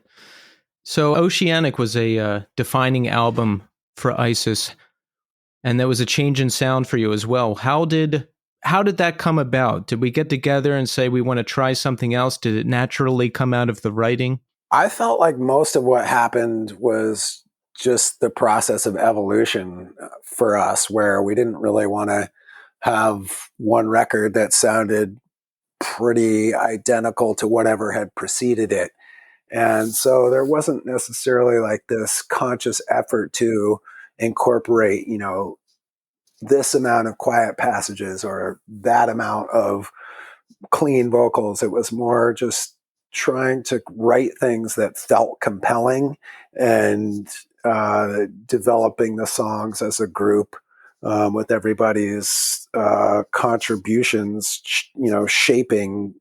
So Oceanic was a defining album for ISIS, and there was a change in sound for you as well. How did that come about? Did we get together and say we want to try something else? Did it naturally come out of the writing? I felt like most of what happened was just the process of evolution for us, where we didn't really want to have one record that sounded pretty identical to whatever had preceded it. And so there wasn't necessarily like this conscious effort to incorporate, this amount of quiet passages or that amount of clean vocals. It was more just trying to write things that felt compelling, and developing the songs as a group, with everybody's contributions, shaping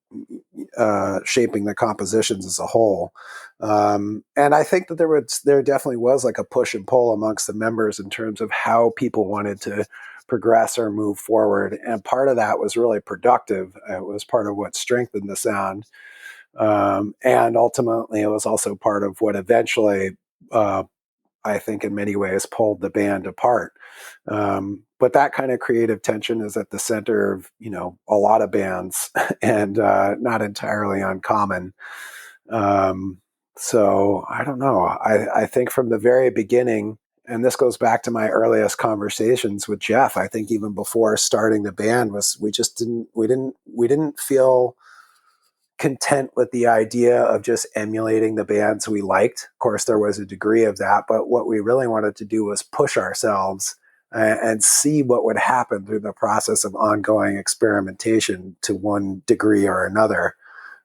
the compositions as a whole. And I think that there definitely was like a push and pull amongst the members in terms of how people wanted to progress or move forward. And part of that was really productive. It was part of what strengthened the sound. And ultimately, it was also part of what eventually, I think in many ways, pulled the band apart. But that kind of creative tension is at the center of, a lot of bands, and not entirely uncommon. So I don't know. I think from the very beginning, and this goes back to my earliest conversations with Jeff, I think even before starting the band, we didn't feel content with the idea of just emulating the bands we liked. Of course, there was a degree of that, but what we really wanted to do was push ourselves and see what would happen through the process of ongoing experimentation to one degree or another.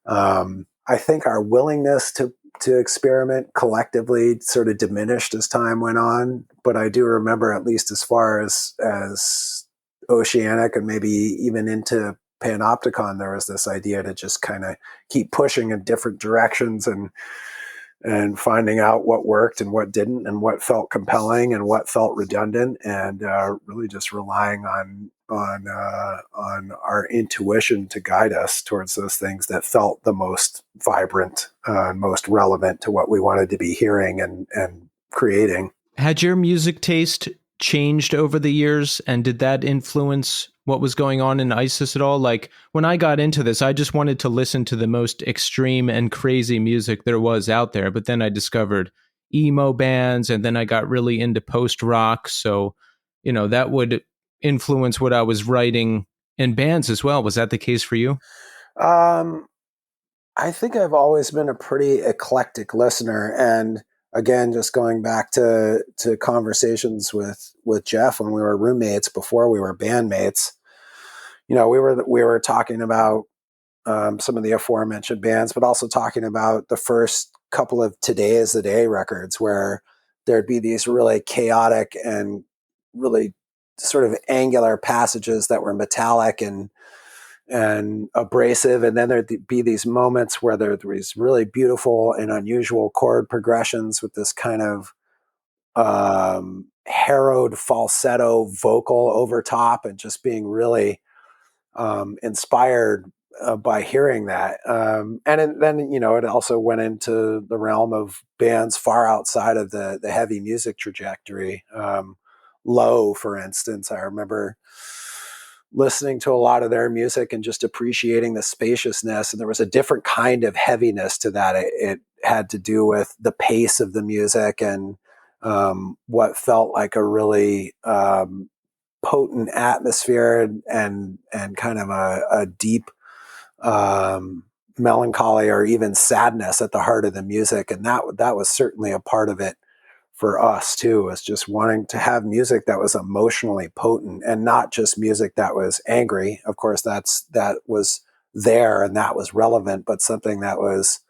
I think our willingness to experiment collectively sort of diminished as time went on, but I do remember, at least as far as Oceanic and maybe even into Panopticon, there was this idea to just kind of keep pushing in different directions and finding out what worked and what didn't, and what felt compelling and what felt redundant, and really just relying on our intuition to guide us towards those things that felt the most vibrant and most relevant to what we wanted to be hearing and creating. Had your music taste changed over the years, and did that influence what was going on in ISIS at all? Like, when I got into this, I just wanted to listen to the most extreme and crazy music there was out there, but then I discovered emo bands, and then I got really into post-rock, so that would influence what I was writing in bands as well. Was that the case for you? I think I've always been a pretty eclectic listener, and again, just going back to conversations with Jeff when we were roommates before we were bandmates, we were talking about some of the aforementioned bands, but also talking about the first couple of Today Is the Day records, where there'd be these really chaotic and really sort of angular passages that were metallic and abrasive, and then there'd be these moments where there were these really beautiful and unusual chord progressions with this kind of harrowed falsetto vocal over top, and just being really inspired by hearing that. Then, it also went into the realm of bands far outside of the heavy music trajectory. Low, for instance, I remember listening to a lot of their music and just appreciating the spaciousness. And there was a different kind of heaviness to that. It had to do with the pace of the music and what felt like a really potent atmosphere and kind of a deep melancholy or even sadness at the heart of the music. And that was certainly a part of it for us too, was just wanting to have music that was emotionally potent and not just music that was angry. Of course, that was there and that was relevant, but something that was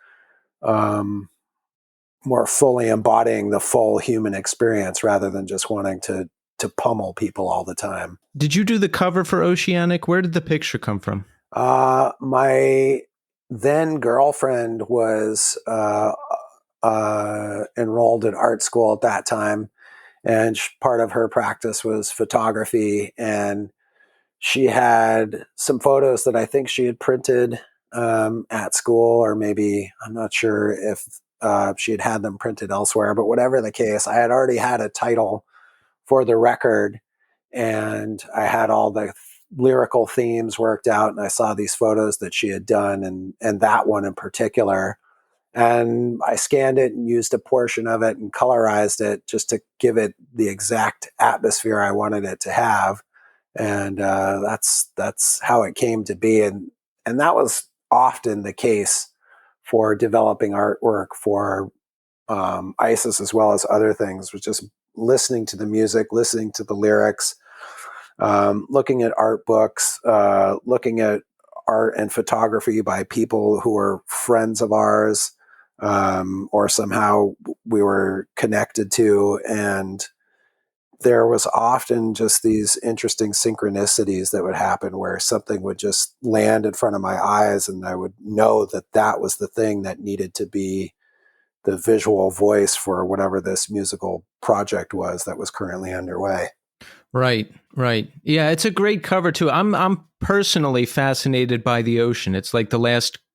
more fully embodying the full human experience rather than just wanting to pummel people all the time. Did you do the cover for Oceanic? Where did the picture come from? My then girlfriend was enrolled in art school at that time, and part of her practice was photography, and she had some photos that I think she had printed at school, or maybe I'm not sure if she had them printed elsewhere, but whatever the case, I had already had a title for the record, and I had all the lyrical themes worked out, and I saw these photos that she had done, and that one in particular. And I scanned it and used a portion of it and colorized it just to give it the exact atmosphere I wanted it to have. And that's how it came to be. And that was often the case for developing artwork for ISIS as well as other things, was just listening to the music, listening to the lyrics, looking at art books, looking at art and photography by people who were friends of ours, or somehow we were connected to. And there was often just these interesting synchronicities that would happen where something would just land in front of my eyes, and I would know that that was the thing that needed to be the visual voice for whatever this musical project was that was currently underway. Right. Yeah, it's a great cover too. I'm personally fascinated by the ocean. It's like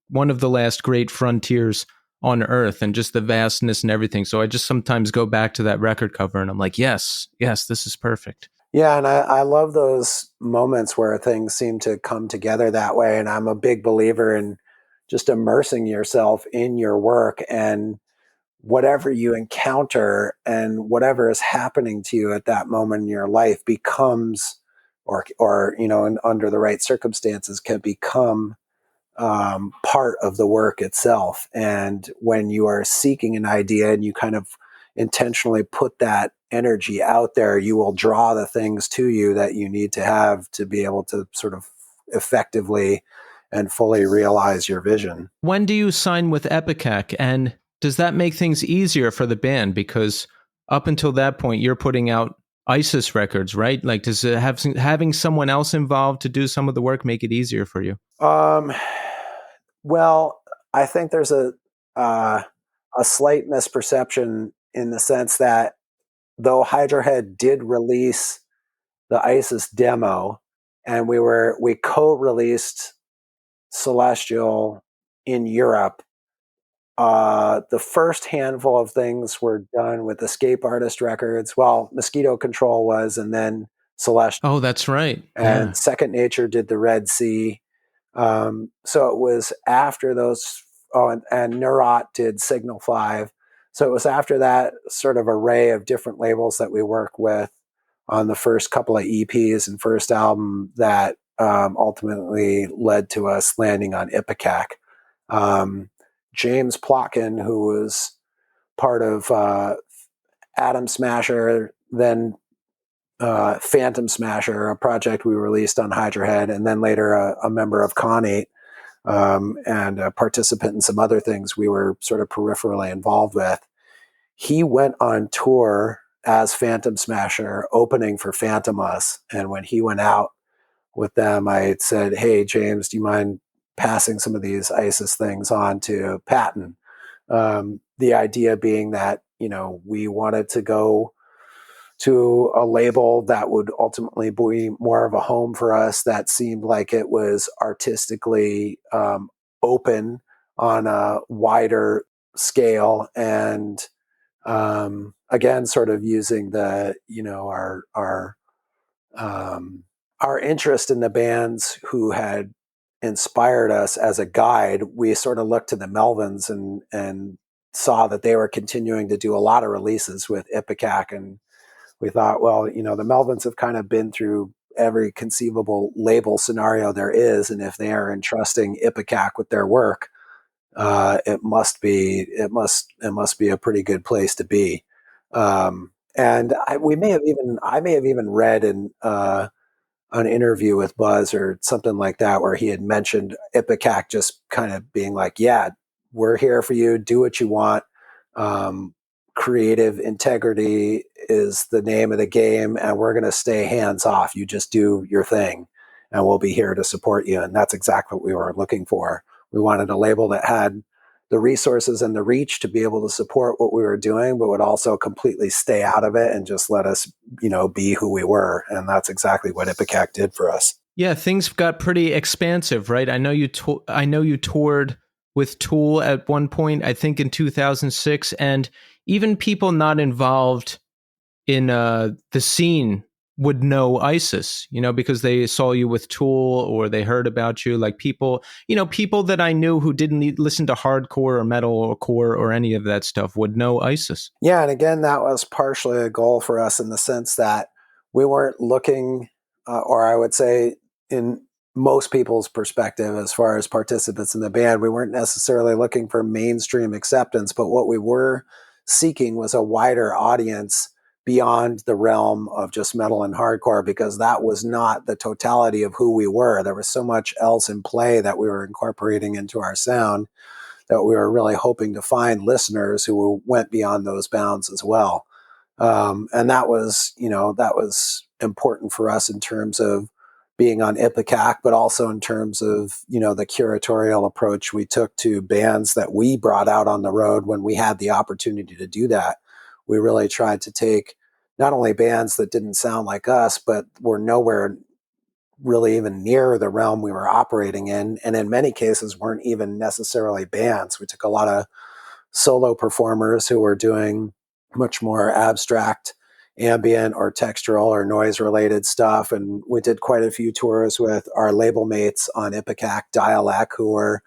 one of the last great frontiers on Earth, and just the vastness and everything. So I just sometimes go back to that record cover and I'm like, yes, this is perfect. Yeah, and I love those moments where things seem to come together that way. And I'm a big believer in just immersing yourself in your work, and whatever you encounter and whatever is happening to you at that moment in your life becomes, or and under the right circumstances can become part of the work itself. And when you are seeking an idea and you kind of intentionally put that energy out there, you will draw the things to you that you need to have to be able to sort of effectively and fully realize your vision. When do you sign with Ipecac, and does that make things easier for the band? Because up until that point, you're putting out ISIS records, right? Like, does it having someone else involved to do some of the work make it easier for you? Well, I think there's a slight misperception in the sense that though Hydra Head did release the ISIS demo, and we co-released Celestial in Europe, the first handful of things were done with Escape Artist Records. Well, Mosquito Control was, and then Celestial. Oh, that's right. And Second Nature did the Red Sea. So it was after those. Oh, and Neurot did Signal 5. So it was after that sort of array of different labels that we work with on the first couple of EPs and first album that ultimately led to us landing on Ipecac. James Plotkin, who was part of Atom Smasher, then Phantom Smasher, a project we released on Hydra Head, and then later a member of Con8, and a participant in some other things we were sort of peripherally involved with. He went on tour as Phantom Smasher opening for Phantomus. And when he went out with them, I said, "Hey, James, do you mind passing some of these ISIS things on to Patton?" The idea being that, we wanted to go to a label that would ultimately be more of a home for us, that seemed like it was artistically open on a wider scale, and again, sort of using the our interest in the bands who had inspired us as a guide. We sort of looked to the Melvins and saw that they were continuing to do a lot of releases with Ipecac, and we thought, well, the Melvins have kind of been through every conceivable label scenario there is, and if they are entrusting Ipecac with their work, it must be a pretty good place to be. And I may have even read in an interview with Buzz or something like that, where he had mentioned Ipecac just kind of being like, "Yeah, we're here for you. Do what you want. Creative integrity is the name of the game, and we're going to stay hands off. You just do your thing, and we'll be here to support you." And that's exactly what we were looking for. We wanted a label that had the resources and the reach to be able to support what we were doing, but would also completely stay out of it and just let us, be who we were. And that's exactly what Ipecac did for us. Yeah, things got pretty expansive, right? I know you toured with Tool at one point, I think in 2006, and even people not involved in the scene would know ISIS, because they saw you with Tool or they heard about you. Like people that I knew who didn't listen to hardcore or metal or core or any of that stuff would know ISIS. Yeah, and again, that was partially a goal for us in the sense that we weren't looking, or I would say in most people's perspective, as far as participants in the band, we weren't necessarily looking for mainstream acceptance, but what we were seeking was a wider audience beyond the realm of just metal and hardcore, because that was not the totality of who we were. There was so much else in play that we were incorporating into our sound, that we were really hoping to find listeners who went beyond those bounds as well. And that was important for us in terms of being on Ipecac, but also in terms of, the curatorial approach we took to bands that we brought out on the road when we had the opportunity to do that. We really tried to take not only bands that didn't sound like us, but were nowhere really even near the realm we were operating in, and in many cases weren't even necessarily bands. We took a lot of solo performers who were doing much more abstract ambient or textural or noise related stuff, and we did quite a few tours with our label mates on Ipecac, Dialect, who were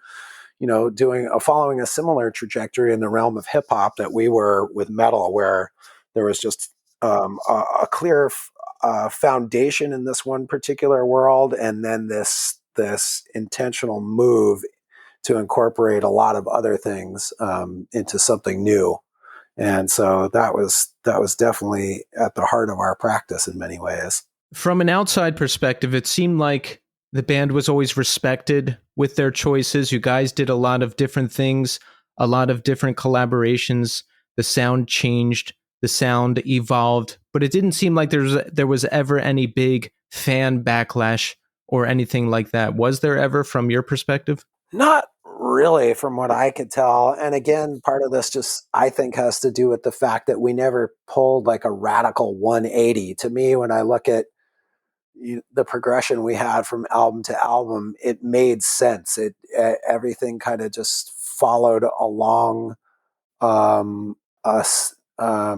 following a similar trajectory in the realm of hip hop that we were with metal, where there was just a clear foundation in this one particular world, and then this intentional move to incorporate a lot of other things into something new. And so that was definitely at the heart of our practice in many ways. From an outside perspective, it seemed like the band was always respected with their choices. You guys did a lot of different things, a lot of different collaborations. The sound changed, the sound evolved, but it didn't seem like there was ever any big fan backlash or anything like that. Was there ever, from your perspective? Not really, from what I could tell. And again, part of this just, I think, has to do with the fact that we never pulled like a radical 180. To me, when I look at the progression we had from album to album, it made sense. Everything kind of just followed along us. I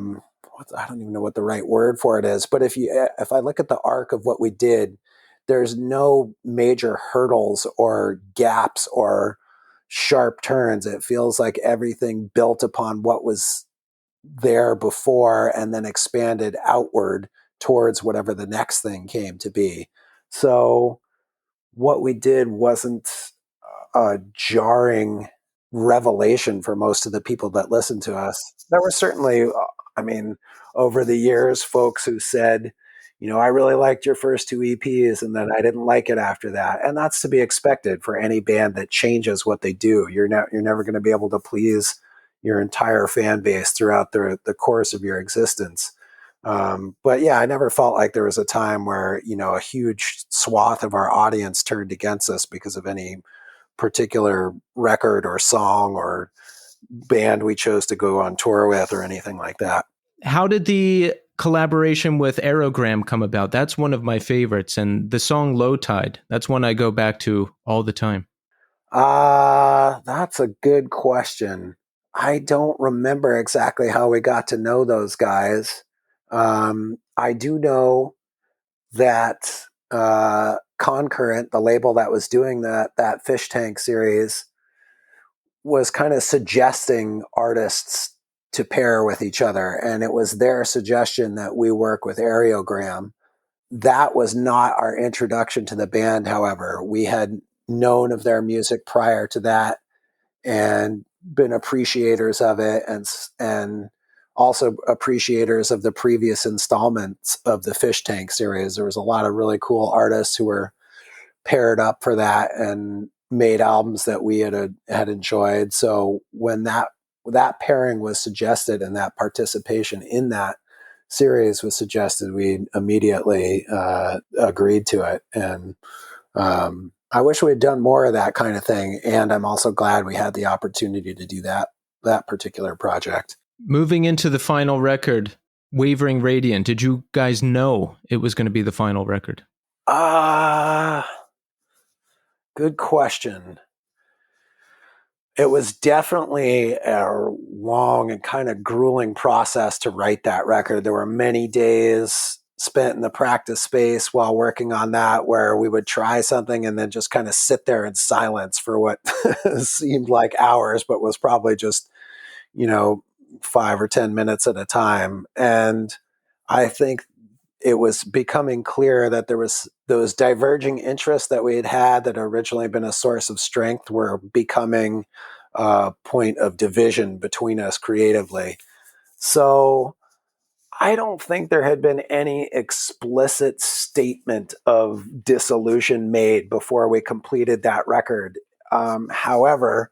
don't even know what the right word for it is, but if I look at the arc of what we did, there's no major hurdles or gaps or sharp turns. It feels like everything built upon what was there before and then expanded outward towards whatever the next thing came to be. So what we did wasn't a jarring revelation for most of the people that listened to us. There were certainly, over the years, folks who said, I really liked your first two EPs and then I didn't like it after that. And that's to be expected for any band that changes what they do. You're never going to be able to please your entire fan base throughout the course of your existence. But yeah, I never felt like there was a time where, a huge swath of our audience turned against us because of any particular record or song or band we chose to go on tour with or anything like that. How did the collaboration with Aereogramme come about? That's one of my favorites. And the song Low Tide, that's one I go back to all the time. That's a good question. I don't remember exactly how we got to know those guys. I do know that Concurrent, the label that was doing that Fish Tank series, was kind of suggesting artists to pair with each other, and it was their suggestion that we work with Aereogramme. That was not our introduction to the band, however. We had known of their music prior to that and been appreciators of it, and also appreciators of the previous installments of the Fish Tank series. There was a lot of really cool artists who were paired up for that and made albums that we had enjoyed. So when that pairing was suggested and that participation in that series was suggested, we immediately agreed to it. And I wish we had done more of that kind of thing. And I'm also glad we had the opportunity to do that particular project. Moving into the final record, Wavering Radiant, did you guys know it was going to be the final record? Good question. It was definitely a long and kind of grueling process to write that record. There were many days spent in the practice space while working on that where we would try something and then just kind of sit there in silence for what seemed like hours, but was probably just, 5 or 10 minutes at a time. And I think it was becoming clear that there was those diverging interests that we had that had originally been a source of strength were becoming a point of division between us creatively. So I don't think there had been any explicit statement of dissolution made before we completed that record. However,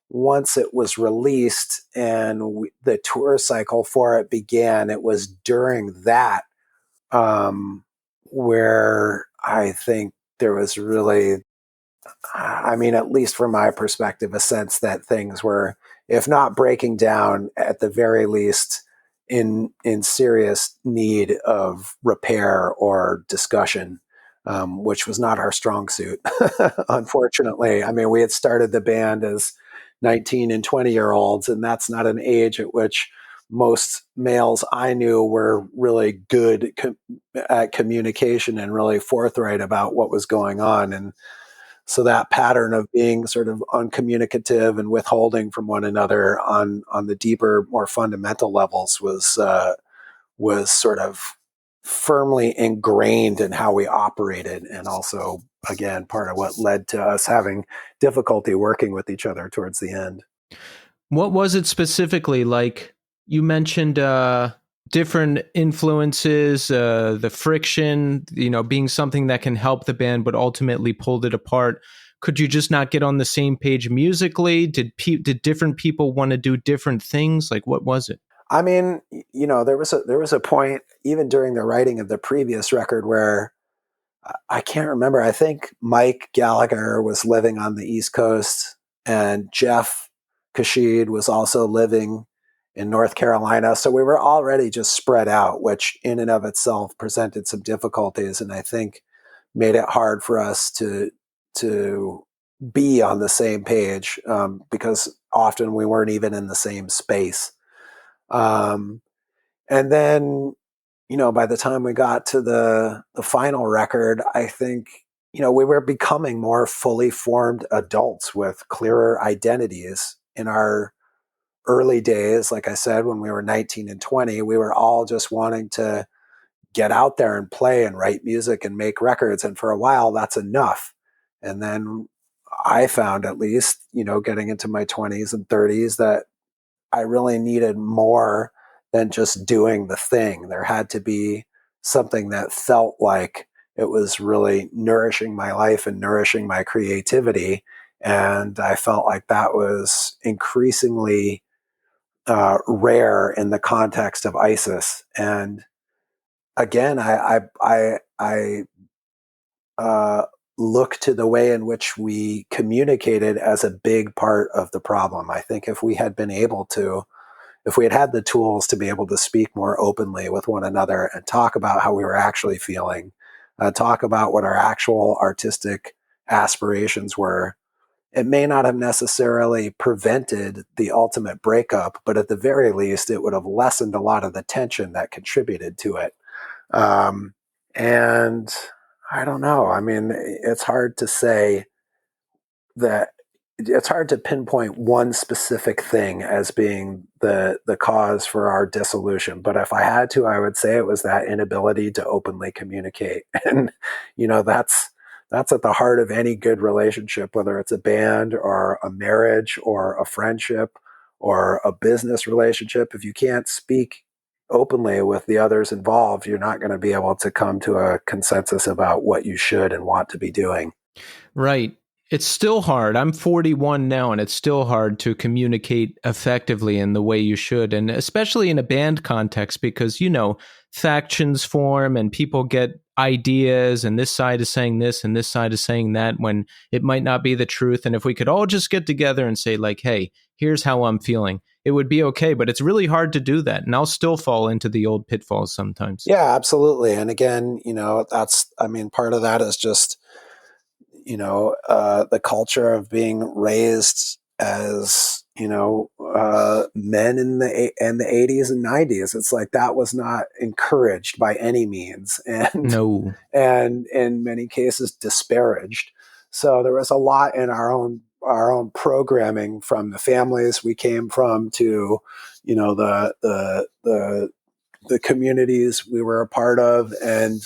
once it was released and the tour cycle for it began, it was during that where I think there was really, at least from my perspective, a sense that things were, if not breaking down, at the very least in serious need of repair or discussion, which was not our strong suit, unfortunately. We had started the band as 19 and 20-year-olds, and that's not an age at which most males I knew were really good at communication and really forthright about what was going on. And so that pattern of being sort of uncommunicative and withholding from one another on the deeper, more fundamental levels was sort of firmly ingrained in how we operated, and also, again, part of what led to us having difficulty working with each other towards the end. What was it specifically? Like you mentioned different influences, the friction, being something that can help the band but ultimately pulled it apart. Could you just not get on the same page musically? Did different people want to do different things? Like, what was it? There was a point even during the writing of the previous record where I can't remember. I think Mike Gallagher was living on the East Coast and Jeff Kashid was also living in North Carolina. So we were already just spread out, which in and of itself presented some difficulties, and I think made it hard for us to be on the same page, because often we weren't even in the same space. And then, by the time we got to the final record, I think, we were becoming more fully formed adults with clearer identities. In our early days, like I said, when we were 19 and 20, we were all just wanting to get out there and play and write music and make records. And for a while, that's enough. And then I found, at least, getting into my 20s and 30s, that I really needed more than just doing the thing. There had to be something that felt like it was really nourishing my life and nourishing my creativity. And I felt like that was increasingly rare in the context of ISIS. And again, I look to the way in which we communicated as a big part of the problem. I think if we had been able to, if we had had the tools to be able to speak more openly with one another and talk about how we were actually feeling, talk about what our actual artistic aspirations were, it may not have necessarily prevented the ultimate breakup, but at the very least, it would have lessened a lot of the tension that contributed to it. Um, and I don't know. I mean, it's hard to say that it's hard to pinpoint one specific thing as being the cause for our dissolution. But if I had to, I would say it was that inability to openly communicate. And, that's at the heart of any good relationship, whether it's a band or a marriage or a friendship or a business relationship. If you can't speak openly with the others involved, you're not going to be able to come to a consensus about what you should and want to be doing. Right. It's still hard. I'm 41 now, and it's still hard to communicate effectively in the way you should, and especially in a band context, because, factions form and people get ideas, and this side is saying this and this side is saying that when it might not be the truth. And if we could all just get together and say, like, hey, here's how I'm feeling, it would be okay. But it's really hard to do that. And I'll still fall into the old pitfalls sometimes. Yeah, absolutely. And again, part of that is just the culture of being raised as men in the 80s and 90s. It's like that was not encouraged by any means, and No. and in many cases disparaged. So there was a lot in our own programming, from the families we came from to the communities we were a part of. And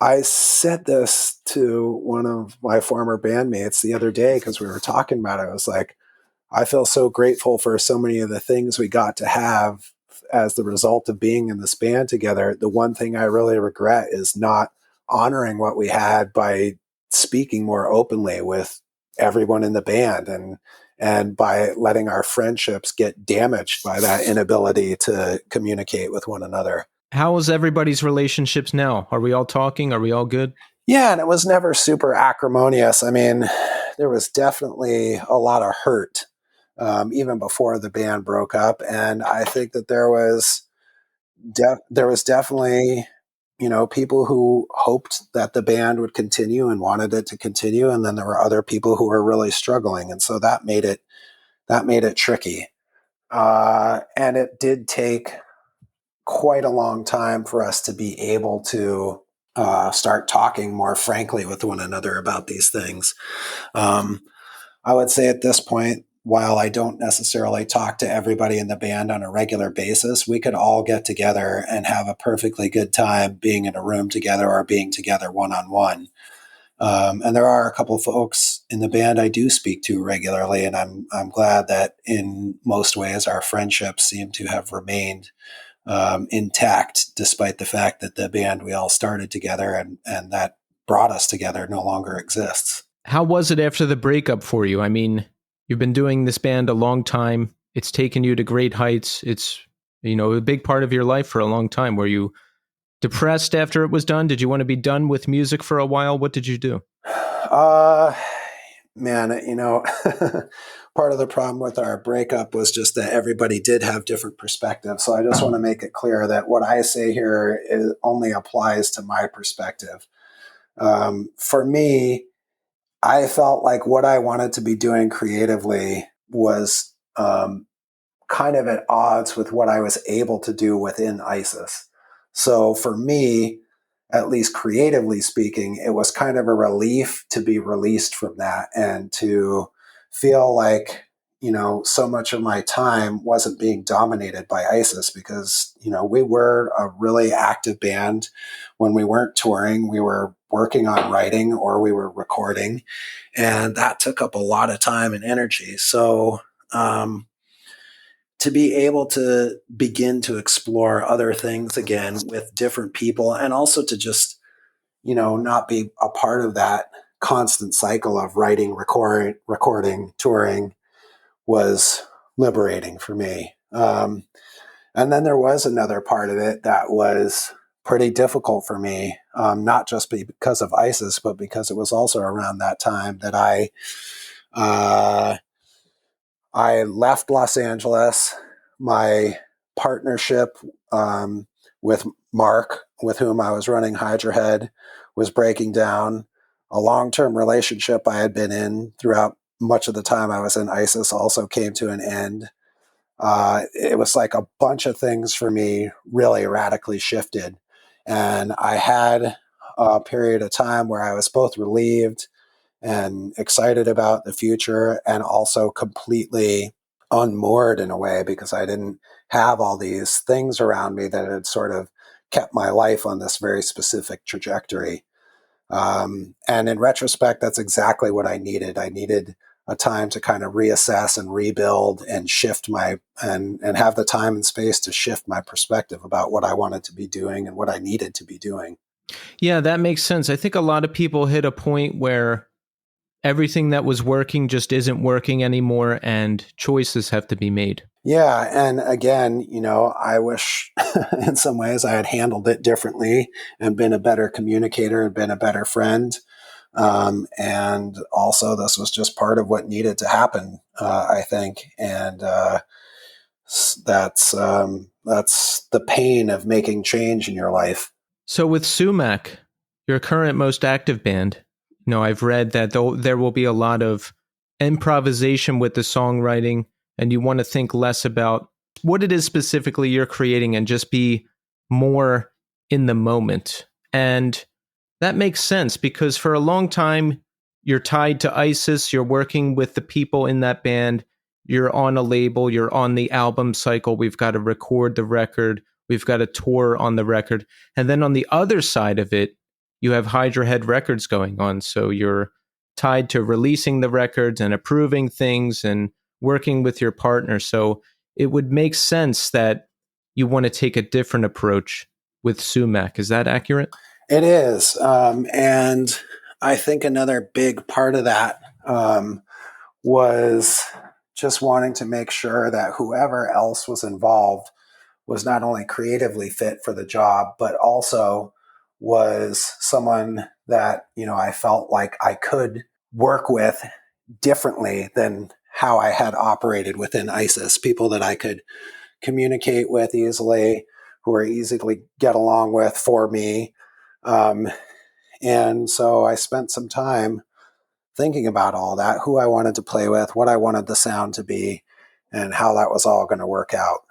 I said this to one of my former bandmates the other day because we were talking about it. I was like, I feel so grateful for so many of the things we got to have as the result of being in this band together. The one thing I really regret is not honoring what we had by speaking more openly with everyone in the band, and by letting our friendships get damaged by that inability to communicate with one another. How is everybody's relationships now? Are we all talking? Are we all good? Yeah, and it was never super acrimonious. I mean, there was definitely a lot of hurt, even before the band broke up, and I think that there was definitely people who hoped that the band would continue and wanted it to continue, and then there were other people who were really struggling, and so that made it tricky. And it did take quite a long time for us to be able to start talking more frankly with one another about these things. I would say at this point, while I don't necessarily talk to everybody in the band on a regular basis, we could all get together and have a perfectly good time being in a room together or being together one-on-one. And there are a couple of folks in the band I do speak to regularly, and I'm glad that in most ways our friendships seem to have remained intact, despite the fact that the band we all started together and that brought us together no longer exists. How was it after the breakup for you? I mean, you've been doing this band a long time. It's taken you to great heights. It's, a big part of your life for a long time. Were you depressed after it was done? Did you want to be done with music for a while? What did you do? Man, part of the problem with our breakup was just that everybody did have different perspectives. So I just want to make it clear that what I say here only applies to my perspective. For me, I felt like what I wanted to be doing creatively was kind of at odds with what I was able to do within ISIS. So for me, at least creatively speaking, it was kind of a relief to be released from that and to feel like, so much of my time wasn't being dominated by ISIS, because, we were a really active band. When we weren't touring, we were working on writing or we were recording, and that took up a lot of time and energy. So, to be able to begin to explore other things again with different people, and also to just, not be a part of that constant cycle of writing, recording, touring, was liberating for me. And then there was another part of it that was pretty difficult for me, not just because of ISIS, but because it was also around that time that uh, I left Los Angeles. My partnership with Mark, with whom I was running Hydra Head, was breaking down. A long-term relationship I had been in throughout much of the time I was in ISIS also came to an end. It was like a bunch of things for me really radically shifted. And I had a period of time where I was both relieved and excited about the future and also completely unmoored in a way because I didn't have all these things around me that had sort of kept my life on this very specific trajectory. And in retrospect, that's exactly what I needed. I needed a time to kind of reassess and rebuild and shift and have the time and space to shift my perspective about what I wanted to be doing and what I needed to be doing. Yeah, that makes sense. I think a lot of people hit a point where everything that was working just isn't working anymore and choices have to be made. Yeah. And again, I wish in some ways I had handled it differently and been a better communicator and been a better friend. And also this was just part of what needed to happen, I think. And that's the pain of making change in your life. So with Sumac, your current most active band, I've read that there will be a lot of improvisation with the songwriting, and you want to think less about what it is specifically you're creating and just be more in the moment. And that makes sense because for a long time, you're tied to ISIS, you're working with the people in that band, you're on a label, you're on the album cycle, we've got to record the record, we've got a tour on the record. And then on the other side of it, you have Hydra Head Records going on. So you're tied to releasing the records and approving things and working with your partner. So it would make sense that you want to take a different approach with Sumac. Is that accurate? It is. And I think another big part of that was just wanting to make sure that whoever else was involved was not only creatively fit for the job, but also was someone that, I felt like I could work with differently than how I had operated within ISIS, people that I could communicate with easily, who are easy to get along with for me. And so I spent some time thinking about all that, who I wanted to play with, what I wanted the sound to be, and how that was all going to work out.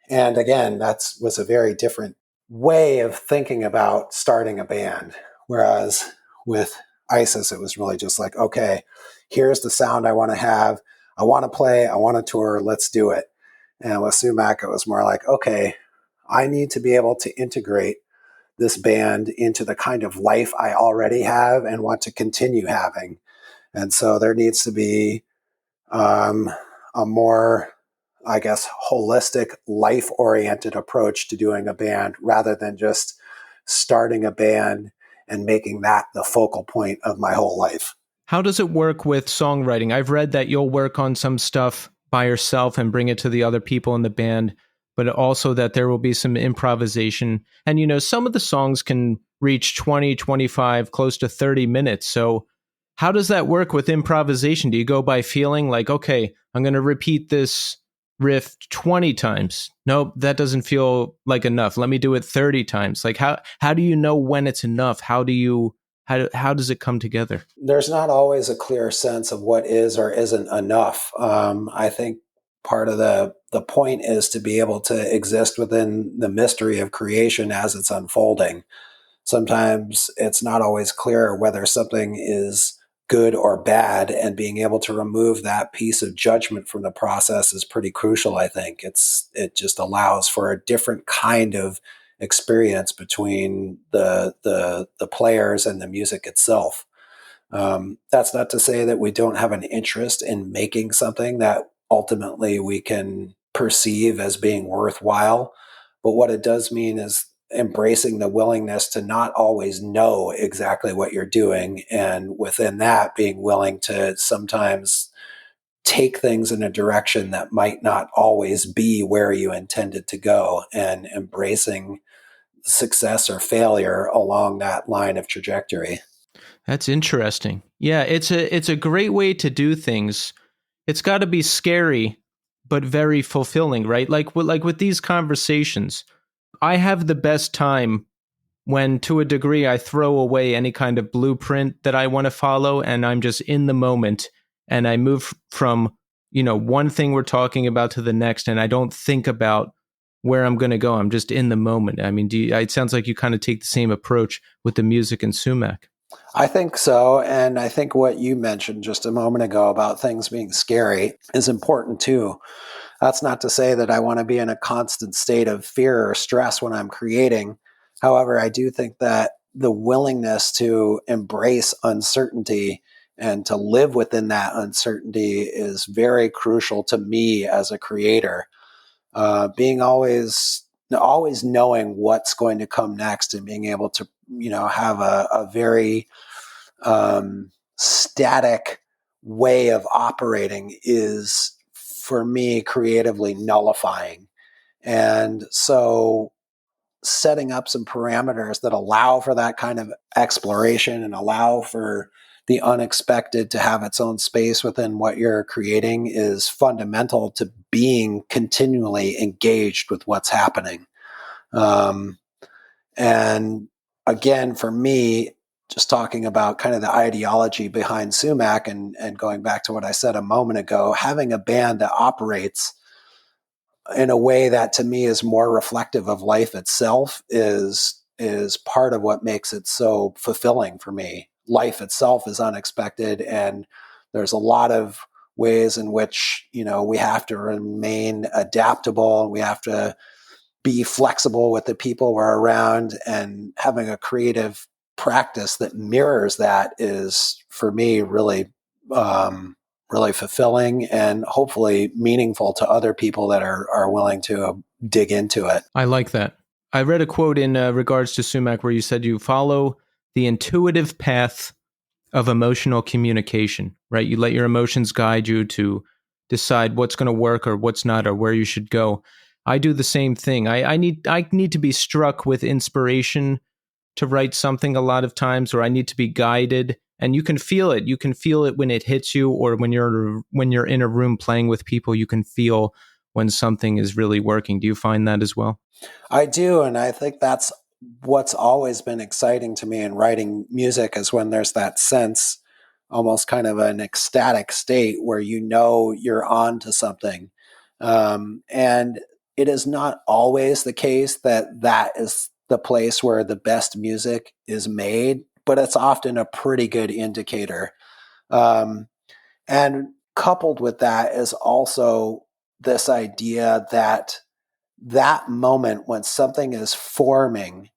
And again, that was a very different way of thinking about starting a band. Whereas with ISIS, it was really just like, okay, here's the sound I want to have. I want to play. I want to tour. Let's do it. And with Sumac, it was more like, okay, I need to be able to integrate this band into the kind of life I already have and want to continue having. And so there needs to be a more, I guess, holistic, life-oriented approach to doing a band rather than just starting a band and making that the focal point of my whole life. How does it work with songwriting? I've read that you'll work on some stuff by yourself and bring it to the other people in the band, but also that there will be some improvisation. And, some of the songs can reach 20, 25, close to 30 minutes. So how does that work with improvisation? Do you go by feeling like, okay, I'm going to repeat this riff 20 times? Nope, that doesn't feel like enough. Let me do it 30 times. Like how do you know when it's enough? How does it come together? There's not always a clear sense of what is or isn't enough. I think part of the point is to be able to exist within the mystery of creation as it's unfolding. Sometimes it's not always clear whether something is good or bad, and being able to remove that piece of judgment from the process is pretty crucial. I think it just allows for a different kind of experience between the players and the music itself. That's not to say that we don't have an interest in making something that ultimately we can perceive as being worthwhile. But what it does mean is embracing the willingness to not always know exactly what you're doing. And within that, being willing to sometimes take things in a direction that might not always be where you intended to go, and embracing success or failure along that line of trajectory. That's interesting. Yeah, it's a great way to do things. It's got to be scary, but very fulfilling, right? Like with these conversations, I have the best time when, to a degree, I throw away any kind of blueprint that I want to follow, and I'm just in the moment, and I move from one thing we're talking about to the next, and I don't think about where I'm going to go. I'm just in the moment. I mean, it sounds like you kind of take the same approach with the music in Sumac. I think so. And I think what you mentioned just a moment ago about things being scary is important too. That's not to say that I want to be in a constant state of fear or stress when I'm creating. However, I do think that the willingness to embrace uncertainty and to live within that uncertainty is very crucial to me as a creator. Being always knowing what's going to come next, and being able to have a very static way of operating is, for me, creatively nullifying. And so setting up some parameters that allow for that kind of exploration and allow for the unexpected to have its own space within what you're creating is fundamental to being continually engaged with what's happening. And again, for me, just talking about kind of the ideology behind Sumac, and going back to what I said a moment ago, having a band that operates in a way that to me is more reflective of life itself is part of what makes it so fulfilling for me. Life itself is unexpected, and there's a lot of ways in which we have to remain adaptable. We have to be flexible with the people we're around, and having a creative practice that mirrors that is, for me, really really fulfilling and hopefully meaningful to other people that are willing to dig into it. I like that. I read a quote in regards to Sumac where you said you follow the intuitive path of emotional communication, right? You let your emotions guide you to decide what's going to work or what's not, or where you should go. I do the same thing. I need to be struck with inspiration to write something a lot of times, or I need to be guided. And you can feel it. You can feel it when it hits you, or when you're in a room playing with people, you can feel when something is really working. Do you find that as well? I do, and I think that's what's always been exciting to me in writing music, is when there's that sense, almost kind of an ecstatic state where you're on to something. And it is not always the case that is the place where the best music is made, but it's often a pretty good indicator. And coupled with that is also this idea that moment when something is forming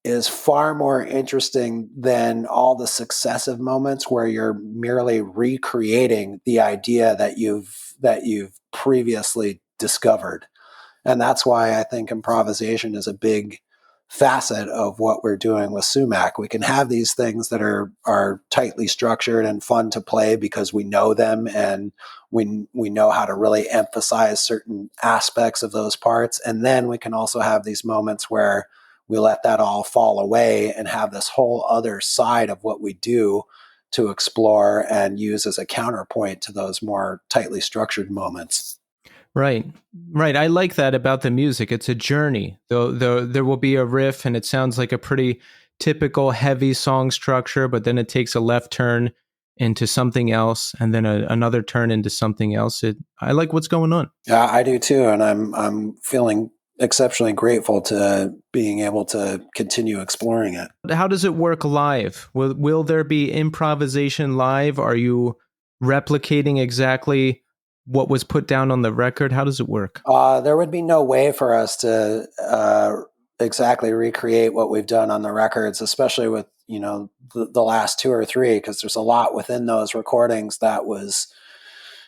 is far more interesting than all the successive moments where you're merely recreating the idea that you've previously discovered. And that's why I think improvisation is a big facet of what we're doing with Sumac. We can have these things that are tightly structured and fun to play because we know them, and we know how to really emphasize certain aspects of those parts. And then we can also have these moments where we let that all fall away and have this whole other side of what we do to explore and use as a counterpoint to those more tightly structured moments. Right. Right. I like that about the music. It's a journey. Though there will be a riff, and it sounds like a pretty typical heavy song structure, but then it takes a left turn into something else, and then another turn into something else. I like what's going on. Yeah, I do too, and I'm feeling exceptionally grateful to being able to continue exploring it. How does it work live? Will there be improvisation live? Are you replicating exactly what was put down on the record? How does it work? There would be no way for us to exactly recreate what we've done on the records, especially with the last two or three, because there's a lot within those recordings that was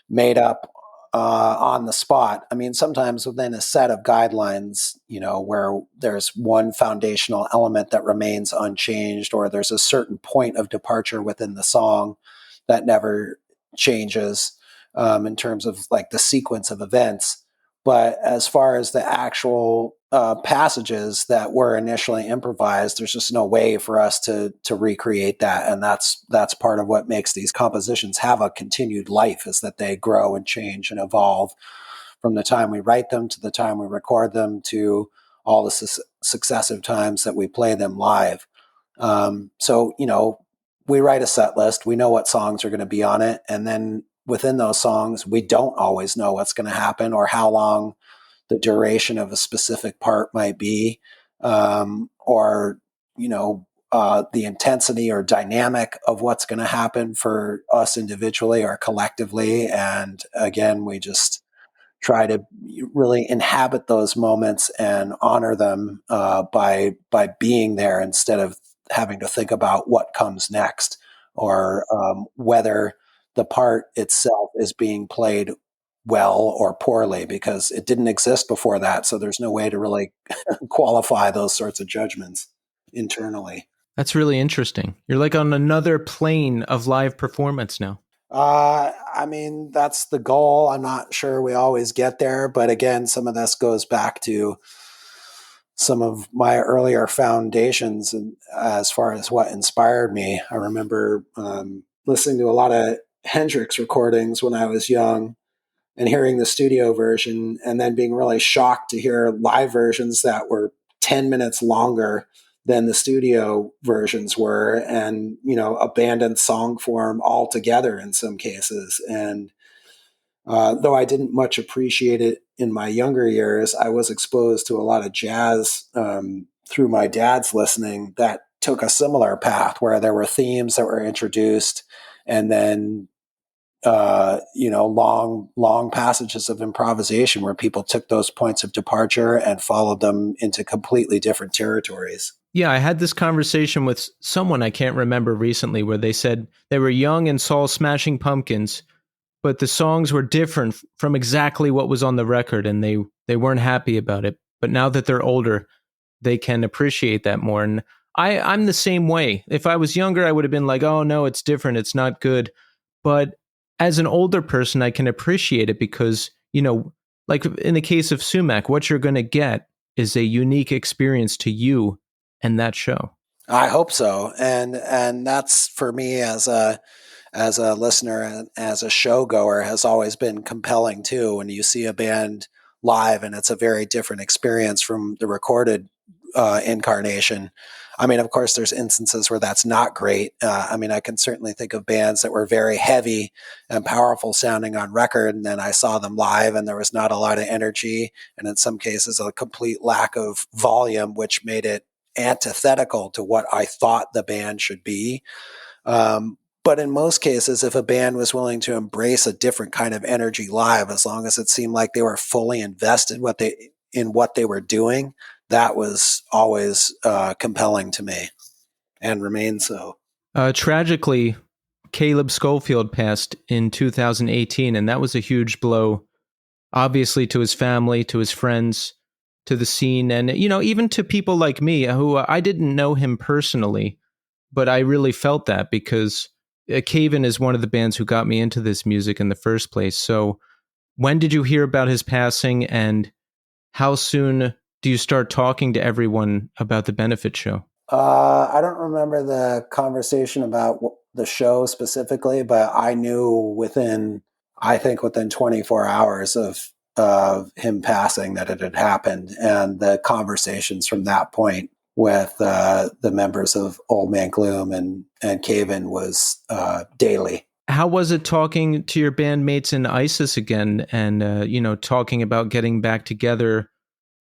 made up on the spot. I mean, sometimes within a set of guidelines, where there's one foundational element that remains unchanged, or there's a certain point of departure within the song that never changes. in terms of like the sequence of events. But as far as the actual passages that were initially improvised, there's just no way for us to recreate that, and that's part of what makes these compositions have a continued life, is that they grow and change and evolve from the time we write them to the time we record them to all the successive times that we play them live. So we write a set list, we know what songs are going to be on it, and then within those songs, we don't always know what's going to happen or how long the duration of a specific part might be, or the intensity or dynamic of what's going to happen for us individually or collectively. And again, we just try to really inhabit those moments and honor them by being there, instead of having to think about what comes next, or whether the part itself is being played well or poorly, because it didn't exist before that. So there's no way to really qualify those sorts of judgments internally. That's really interesting. You're like on another plane of live performance now. I mean, that's the goal. I'm not sure we always get there, but again, some of this goes back to some of my earlier foundations, and as far as what inspired me. I remember listening to a lot of Hendrix recordings when I was young, and hearing the studio version, and then being really shocked to hear live versions that were 10 minutes longer than the studio versions were, and abandoned song form altogether in some cases. And though I didn't much appreciate it in my younger years, I was exposed to a lot of jazz through my dad's listening that took a similar path, where there were themes that were introduced, and then long passages of improvisation where people took those points of departure and followed them into completely different territories. Yeah, I had this conversation with someone I can't remember recently, where they said they were young and saw Smashing Pumpkins, but the songs were different from exactly what was on the record, and they weren't happy about it. But now that they're older, they can appreciate that more. And I'm the same way. If I was younger, I would have been like, oh no, it's different, it's not good. But as an older person, I can appreciate it because, like in the case of Sumac, what you're going to get is a unique experience to you and that show. I hope so. And that's, for me, as a listener and as a show goer, has always been compelling too. When you see a band live, and it's a very different experience from the recorded incarnation. I mean, of course, there's instances where that's not great. I can certainly think of bands that were very heavy and powerful sounding on record, and then I saw them live, and there was not a lot of energy, and in some cases, a complete lack of volume, which made it antithetical to what I thought the band should be. But in most cases, if a band was willing to embrace a different kind of energy live, as long as it seemed like they were fully invested in what they were doing, that was always compelling to me, and remains so. Tragically, Caleb Scofield passed in 2018, and that was a huge blow, obviously, to his family, to his friends, to the scene, and even to people like me, who I didn't know him personally, but I really felt that because Cave In is one of the bands who got me into this music in the first place. So when did you hear about his passing, and how soon do you start talking to everyone about the benefit show? I don't remember the conversation about the show specifically, but I knew within 24 hours of him passing that it had happened, and the conversations from that point with the members of Old Man Gloom and Cave In was daily. How was it talking to your bandmates in ISIS again, and talking about getting back together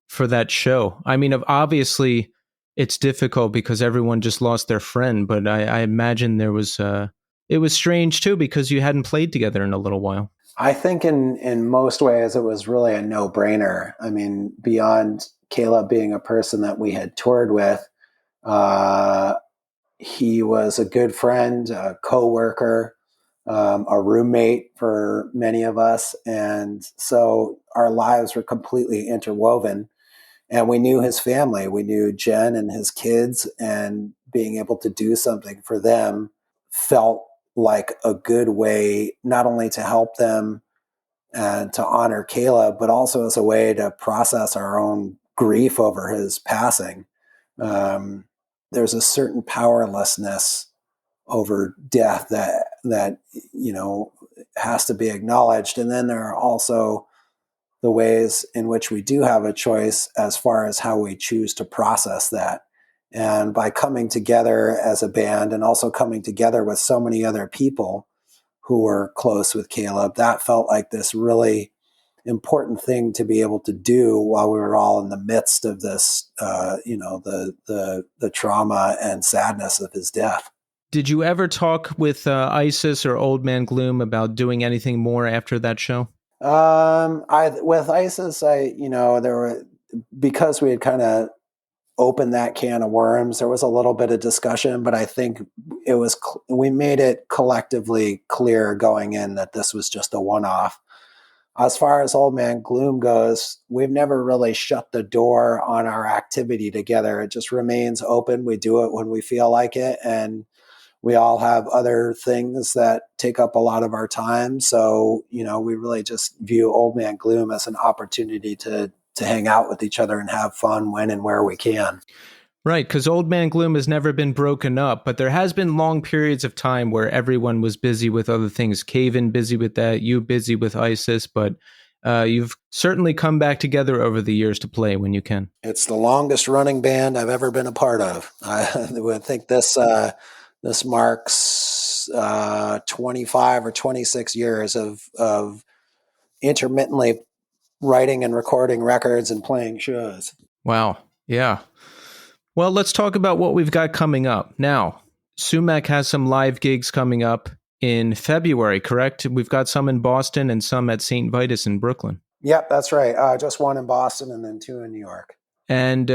for that show? I mean, obviously it's difficult because everyone just lost their friend, but I imagine there was it was strange too because you hadn't played together in a little while. I think in most ways it was really a no-brainer. I mean, beyond Caleb being a person that we had toured with, he was a good friend, a co-worker, a roommate for many of us. And so our lives were completely interwoven. And we knew his family. We knew Jen and his kids, and being able to do something for them felt like a good way not only to help them and to honor Caleb, but also as a way to process our own grief over his passing. There's a certain powerlessness over death that has to be acknowledged, and then there are also the ways in which we do have a choice as far as how we choose to process that. And by coming together as a band and also coming together with so many other people who were close with Caleb, that felt like this really important thing to be able to do while we were all in the midst of this, the trauma and sadness of his death. Did you ever talk with Isis or Old Man Gloom about doing anything more after that show? With Isis, there were, because we had kind of opened that can of worms, there was a little bit of discussion, but I think we made it collectively clear going in that this was just a one-off. As far as Old Man Gloom goes, we've never really shut the door on our activity together. It just remains open. We do it when we feel like it, and we all have other things that take up a lot of our time. So, we really just view Old Man Gloom as an opportunity to hang out with each other and have fun when and where we can. Right, because Old Man Gloom has never been broken up, but there has been long periods of time where everyone was busy with other things. Cave In busy with that, you busy with Isis, but you've certainly come back together over the years to play when you can. It's the longest running band I've ever been a part of. I would think this marks 25 or 26 years of intermittently writing and recording records and playing shows. Wow. Yeah. Well, let's talk about what we've got coming up. Now, Sumac has some live gigs coming up in February, correct? We've got some in Boston and some at St. Vitus in Brooklyn. Yep, that's right. Just one in Boston and then two in New York. And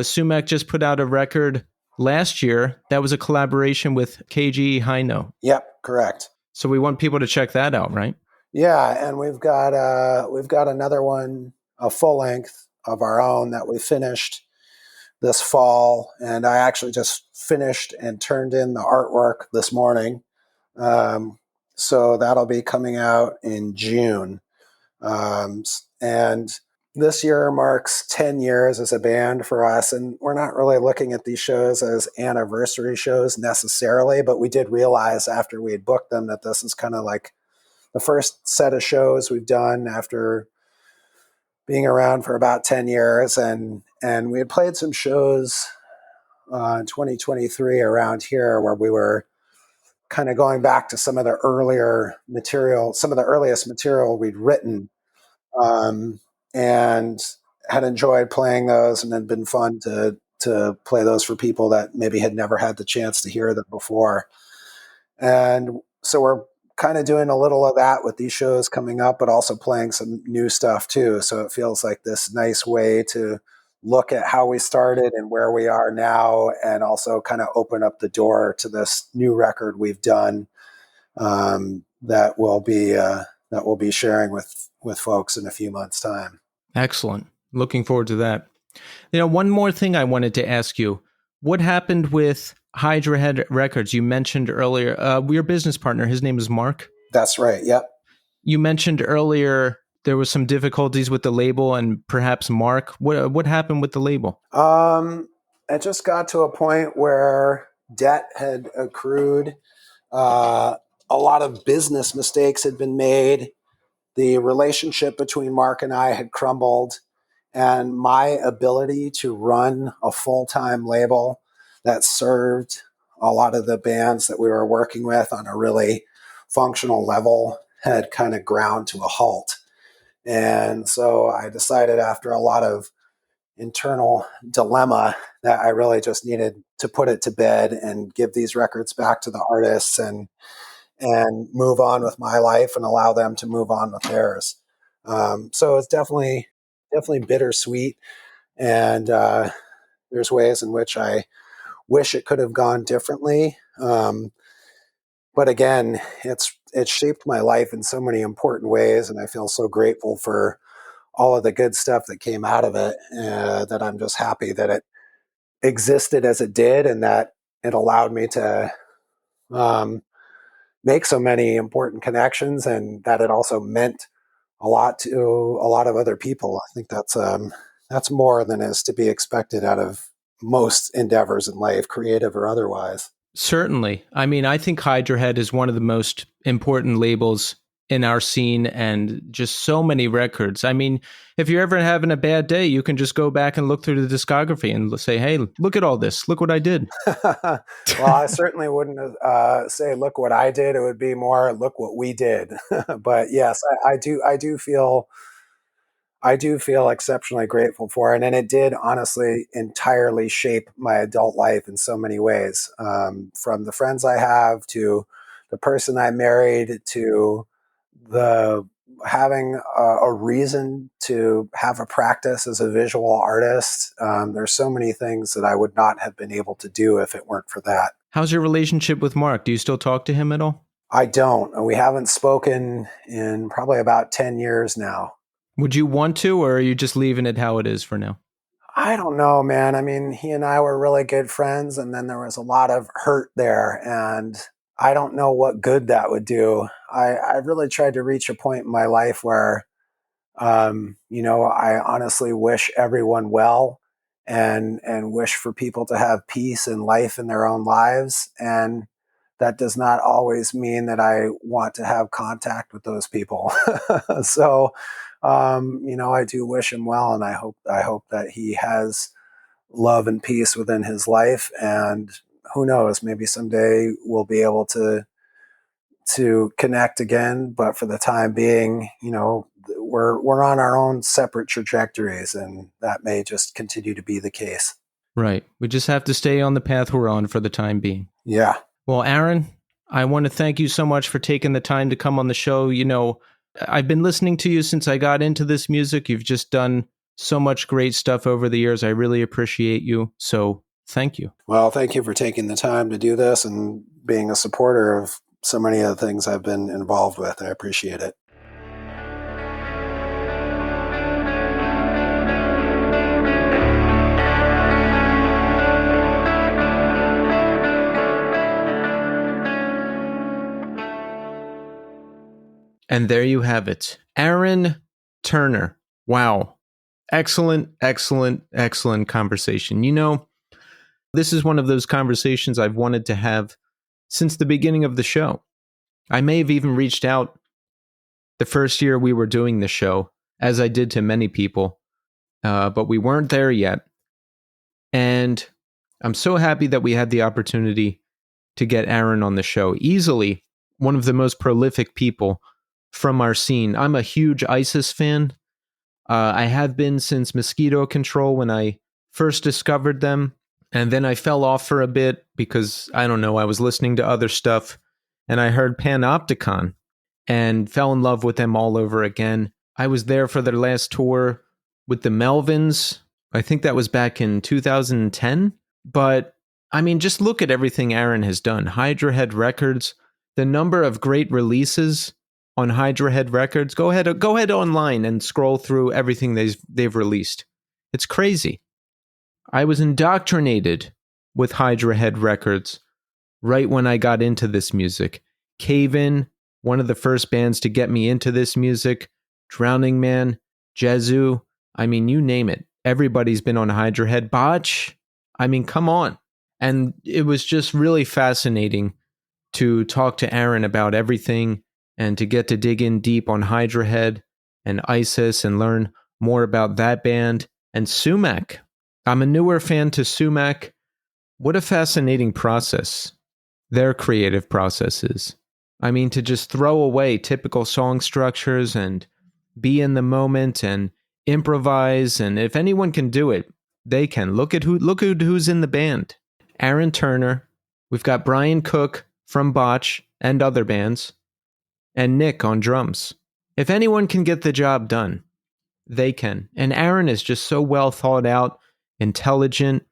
Sumac just put out a record last year that was a collaboration with KG Hino. Yep, correct. So we want people to check that out, right? Yeah, and we've got another one, a full length of our own that we finished this fall, and I actually just finished and turned in the artwork this morning. So that'll be coming out in June. And this year marks 10 years as a band for us, and we're not really looking at these shows as anniversary shows necessarily, but we did realize after we had booked them that this is kind of like the first set of shows we've done after being around for about 10 years. And we had played some shows in 2023 around here where we were kind of going back to some of the earliest material we'd written, and had enjoyed playing those, and had been fun to play those for people that maybe had never had the chance to hear them before. And so we're kind of doing a little of that with these shows coming up, but also playing some new stuff too. So it feels like this nice way to look at how we started and where we are now, and also kind of open up the door to this new record we've done, that we'll be sharing with folks in a few months' time. Excellent. Looking forward to that. One more thing I wanted to ask you. What happened with Hydra Head Records? You mentioned earlier, your business partner, his name is Mark? That's right, yep. You mentioned earlier there was some difficulties with the label and perhaps Mark. What happened with the label? It just got to a point where debt had accrued. A lot of business mistakes had been made. The relationship between Mark and I had crumbled, and my ability to run a full-time label that served a lot of the bands that we were working with on a really functional level had kind of ground to a halt. And so I decided, after a lot of internal dilemma, that I really just needed to put it to bed and give these records back to the artists and move on with my life and allow them to move on with theirs. So it's definitely bittersweet. And there's ways in which I wish it could have gone differently. But again, it's shaped my life in so many important ways. And I feel so grateful for all of the good stuff that came out of it, that I'm just happy that it existed as it did, and that it allowed me to make so many important connections, and that it also meant a lot to a lot of other people. I think that's more than is to be expected out of most endeavors in life, creative or otherwise. Certainly. I mean, I think Hydra Head is one of the most important labels in our scene, and just so many records. I mean, if you're ever having a bad day, you can just go back and look through the discography and say, hey, look at all this. Look what I did. Well, I certainly wouldn't say "look what I did." It would be more "look what we did." But yes, I do feel exceptionally grateful for it, and it did honestly entirely shape my adult life in so many ways. From the friends I have to the person I married to the having a reason to have a practice as a visual artist. There's so many things that I would not have been able to do if it weren't for that. How's your relationship with Mark? Do you still talk to him at all? I don't, and we haven't spoken in probably about 10 years now. Would you want to, or are you just leaving it how it is for now? I don't know, man. I mean, he and I were really good friends, and then there was a lot of hurt there, and I don't know what good that would do. I really tried to reach a point in my life where, I honestly wish everyone well, and wish for people to have peace and life in their own lives. And that does not always mean that I want to have contact with those people. So, I do wish him well, and I hope that he has love and peace within his life. And who knows, maybe someday we'll be able to connect again. But for the time being, we're on our own separate trajectories, and that may just continue to be the case. Right. We just have to stay on the path we're on for the time being. Yeah. Well, Aaron, I want to thank you so much for taking the time to come on the show. I've been listening to you since I got into this music. You've just done so much great stuff over the years. I really appreciate you. So thank you. Well, thank you for taking the time to do this and being a supporter of so many of the things I've been involved with. I appreciate it. And there you have it. Aaron Turner. Wow. Excellent, excellent, excellent conversation. This is one of those conversations I've wanted to have since the beginning of the show. I may have even reached out the first year we were doing the show, as I did to many people, but we weren't there yet. And I'm so happy that we had the opportunity to get Aaron on the show. Easily one of the most prolific people from our scene. I'm a huge ISIS fan. I have been since Mosquito Control when I first discovered them. And then I fell off for a bit because, I don't know, I was listening to other stuff. And I heard Panopticon and fell in love with them all over again. I was there for their last tour with the Melvins. I think that was back in 2010. But, I mean, just look at everything Aaron has done. Hydra Head Records, the number of great releases on Hydra Head Records. Go ahead online and scroll through everything they've released. It's crazy. I was indoctrinated with Hydra Head Records right when I got into this music. Cave In, one of the first bands to get me into this music. Drowning Man, Jezu, I mean, you name it. Everybody's been on Hydra Head. Botch, I mean, come on. And it was just really fascinating to talk to Aaron about everything and to get to dig in deep on Hydra Head and ISIS and learn more about that band. And Sumac. I'm a newer fan to Sumac. What a fascinating process their creative process is. I mean, to just throw away typical song structures and be in the moment and improvise. And if anyone can do it, they can. Look at who's in the band. Aaron Turner. We've got Brian Cook from Botch and other bands. And Nick on drums. If anyone can get the job done, they can. And Aaron is just so well thought out, intelligent.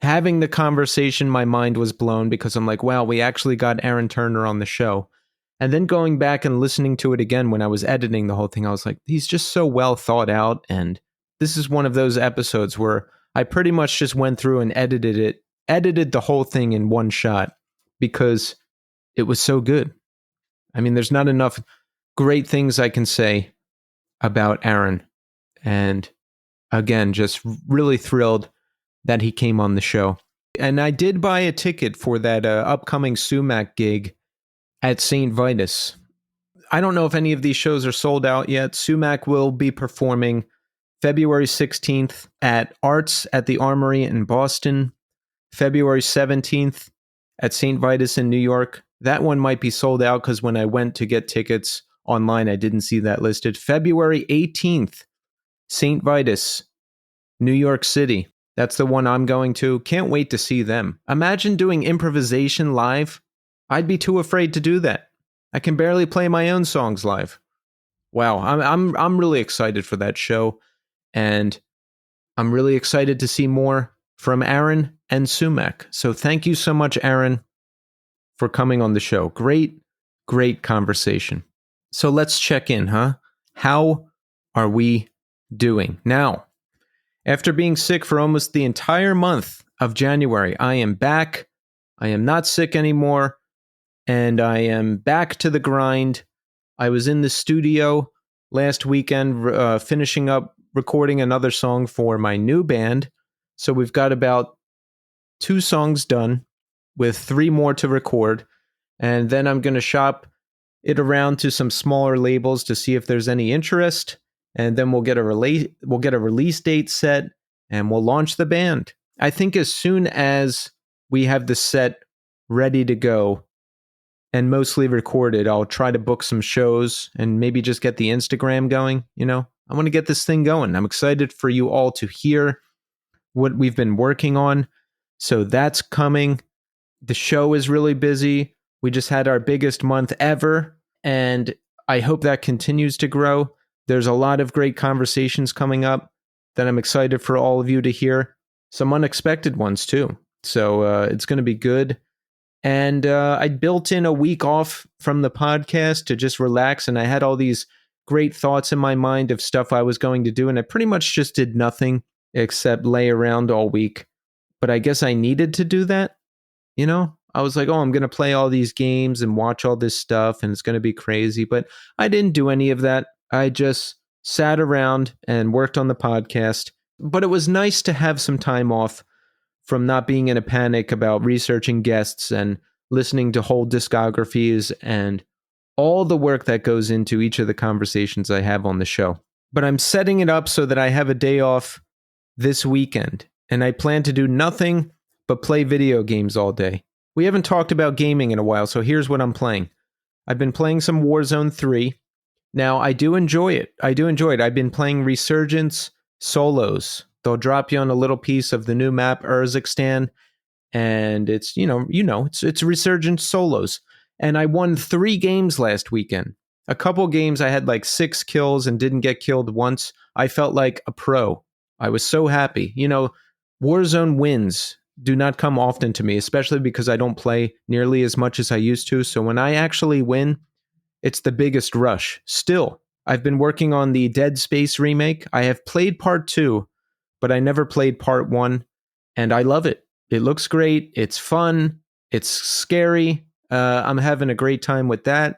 Having the conversation, my mind was blown because I'm like, wow, we actually got Aaron Turner on the show. And then going back and listening to it again when I was editing the whole thing, I was like, he's just so well thought out. And this is one of those episodes where I pretty much just went through and edited the whole thing in one shot because it was so good. I mean, there's not enough great things I can say about Aaron. And again, just really thrilled that he came on the show. And I did buy a ticket for that upcoming Sumac gig at St. Vitus. I don't know if any of these shows are sold out yet. Sumac will be performing February 16th at Arts at the Armory in Boston, February 17th at St. Vitus in New York. That one might be sold out because when I went to get tickets online, I didn't see that listed. February 18th, St. Vitus, New York City. That's the one I'm going to. Can't wait to see them. Imagine doing improvisation live. I'd be too afraid to do that. I can barely play my own songs live. Wow, I'm really excited for that show, and I'm really excited to see more from Aaron and Sumac. So thank you so much, Aaron, for coming on the show. Great conversation. So let's check in, huh? How are we doing? Now, after being sick for almost the entire month of January, I am back. I am not sick anymore, and I am back to the grind. I was in the studio last weekend finishing up recording another song for my new band. So we've got about 2 songs done with 3 more to record. And then I'm going to shop it around to some smaller labels to see if there's any interest. And then we'll get a release date set and we'll launch the band. I think as soon as we have the set ready to go and mostly recorded, I'll try to book some shows and maybe just get the Instagram going. You know, I want to get this thing going. I'm excited for you all to hear what we've been working on. So that's coming. The show is really busy. We just had our biggest month ever, and I hope that continues to grow. There's a lot of great conversations coming up that I'm excited for all of you to hear. Some unexpected ones too. So it's going to be good. And I built in a week off from the podcast to just relax. And I had all these great thoughts in my mind of stuff I was going to do. And I pretty much just did nothing except lay around all week. But I guess I needed to do that. You know, I was like, oh, I'm going to play all these games and watch all this stuff. And it's going to be crazy. But I didn't do any of that. I just sat around and worked on the podcast. But it was nice to have some time off from not being in a panic about researching guests and listening to whole discographies and all the work that goes into each of the conversations I have on the show. But I'm setting it up so that I have a day off this weekend, and I plan to do nothing but play video games all day. We haven't talked about gaming in a while, so here's what I'm playing. I've been playing some Warzone 3. Now, I do enjoy it. I've been playing Resurgence solos. They'll drop you on a little piece of the new map, Urzikstan, and it's, it's Resurgence solos. And I won 3 games last weekend. A couple games I had like 6 kills and didn't get killed once. I felt like a pro. I was so happy. You know, Warzone wins do not come often to me, especially because I don't play nearly as much as I used to. So when I actually win, it's the biggest rush. Still, I've been working on the Dead Space remake. I have played part 2, but I never played part 1, and I love it. It looks great. It's fun. It's scary. I'm having a great time with that.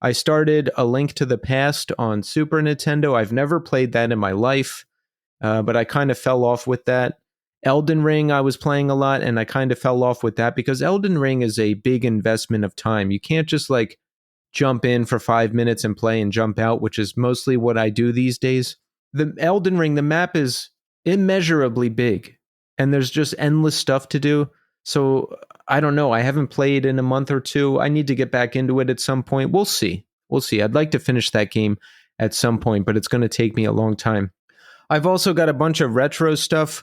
I started A Link to the Past on Super Nintendo. I've never played that in my life, but I kind of fell off with that. Elden Ring I was playing a lot, and I kind of fell off with that because Elden Ring is a big investment of time. You can't just like jump in for 5 minutes and play and jump out, which is mostly what I do these days. The Elden Ring, the map is immeasurably big, and there's just endless stuff to do. So I don't know. I haven't played in a month or 2. I need to get back into it at some point. We'll see. I'd like to finish that game at some point, but it's going to take me a long time. I've also got a bunch of retro stuff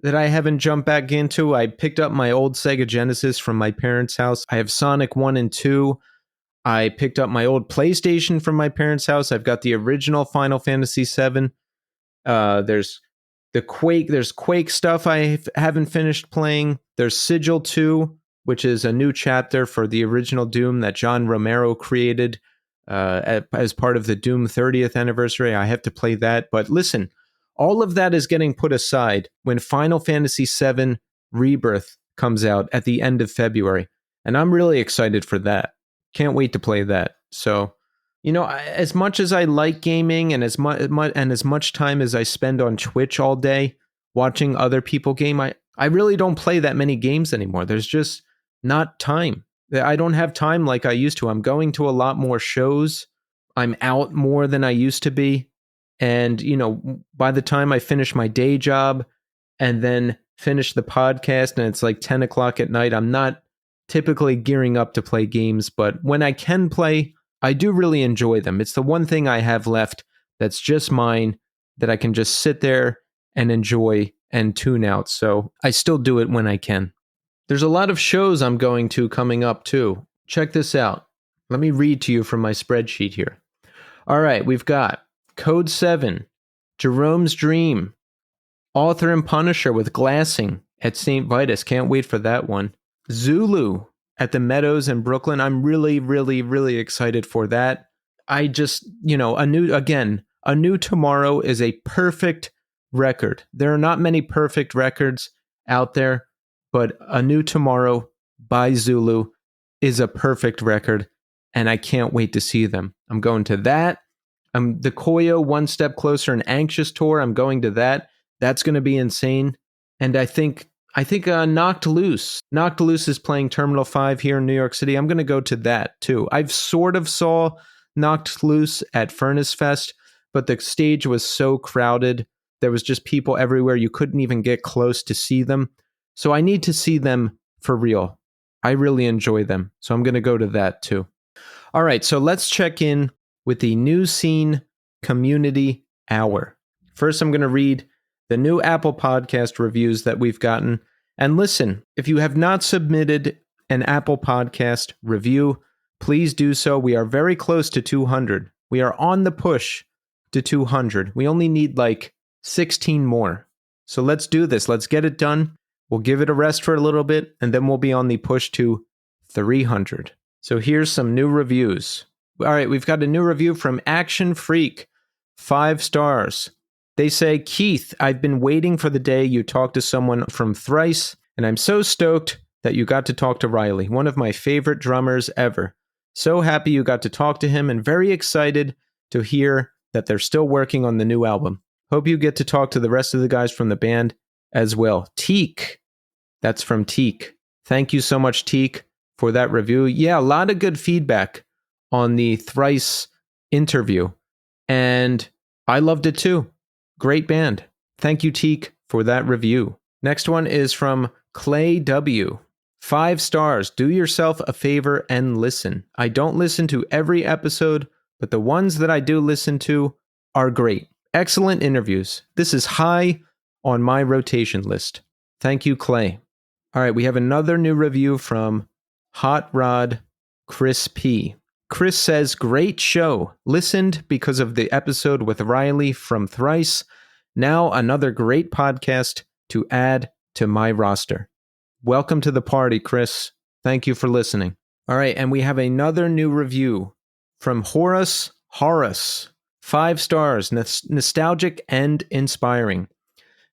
that I haven't jumped back into. I picked up my old Sega Genesis from my parents' house. I have Sonic 1 and 2. I picked up my old PlayStation from my parents' house. I've got the original Final Fantasy VII. There's Quake stuff I haven't finished playing. There's Sigil 2, which is a new chapter for the original Doom that John Romero created as part of the Doom 30th anniversary. I have to play that. But listen, all of that is getting put aside when Final Fantasy VII Rebirth comes out at the end of February. And I'm really excited for that. Can't wait to play that. So, as much as I like gaming and as much time as I spend on Twitch all day watching other people game, I really don't play that many games anymore. There's just not time. I don't have time like I used to. I'm going to a lot more shows. I'm out more than I used to be. And, by the time I finish my day job and then finish the podcast and it's like 10 o'clock at night, I'm not typically gearing up to play games. But when I can play, I do really enjoy them. It's the one thing I have left that's just mine that I can just sit there and enjoy and tune out. So I still do it when I can. There's a lot of shows I'm going to coming up too. Check this out. Let me read to you from my spreadsheet here. All right, we've got Code 7, Jerome's Dream, Author and Punisher with Glassing at St. Vitus. Can't wait for that one. Zulu at the Meadows in Brooklyn. I'm really, really, really excited for that. I just, a new tomorrow is a perfect record. There are not many perfect records out there, but A New Tomorrow by Zulu is a perfect record, and I can't wait to see them. I'm going to that. The Koyo One Step Closer and Anxious tour. I'm going to that. That's going to be insane. And I think Knocked Loose. Knocked Loose is playing Terminal 5 here in New York City. I'm going to go to that too. I've sort of saw Knocked Loose at Furnace Fest, but the stage was so crowded. There was just people everywhere. You couldn't even get close to see them. So I need to see them for real. I really enjoy them. So I'm going to go to that too. All right, so let's check in with the New Scene Community Hour. First, I'm going to read the new Apple Podcast reviews that we've gotten. And listen, if you have not submitted an Apple Podcast review, please do so. We are very close to 200. We are on the push to 200. We only need like 16 more. So let's do this. Let's get it done. We'll give it a rest for a little bit, and then we'll be on the push to 300. So here's some new reviews. All right, we've got a new review from Action Freak. 5 stars. They say, Keith, I've been waiting for the day you talk to someone from Thrice, and I'm so stoked that you got to talk to Riley, one of my favorite drummers ever. So happy you got to talk to him, and very excited to hear that they're still working on the new album. Hope you get to talk to the rest of the guys from the band as well. Teak. That's from Teak. Thank you so much, Teak, for that review. Yeah, a lot of good feedback on the Thrice interview, and I loved it too. Great band. Thank you, Teak, for that review. Next one is from Clay W. 5 stars. Do yourself a favor and listen. I don't listen to every episode, but the ones that I do listen to are great. Excellent interviews. This is high on my rotation list. Thank you, Clay. All right, we have another new review from Hot Rod Chris P. Chris says, great show. Listened because of the episode with Riley from Thrice. Now another great podcast to add to my roster. Welcome to the party, Chris. Thank you for listening. All right, and we have another new review from Horace. 5 stars, nostalgic and inspiring.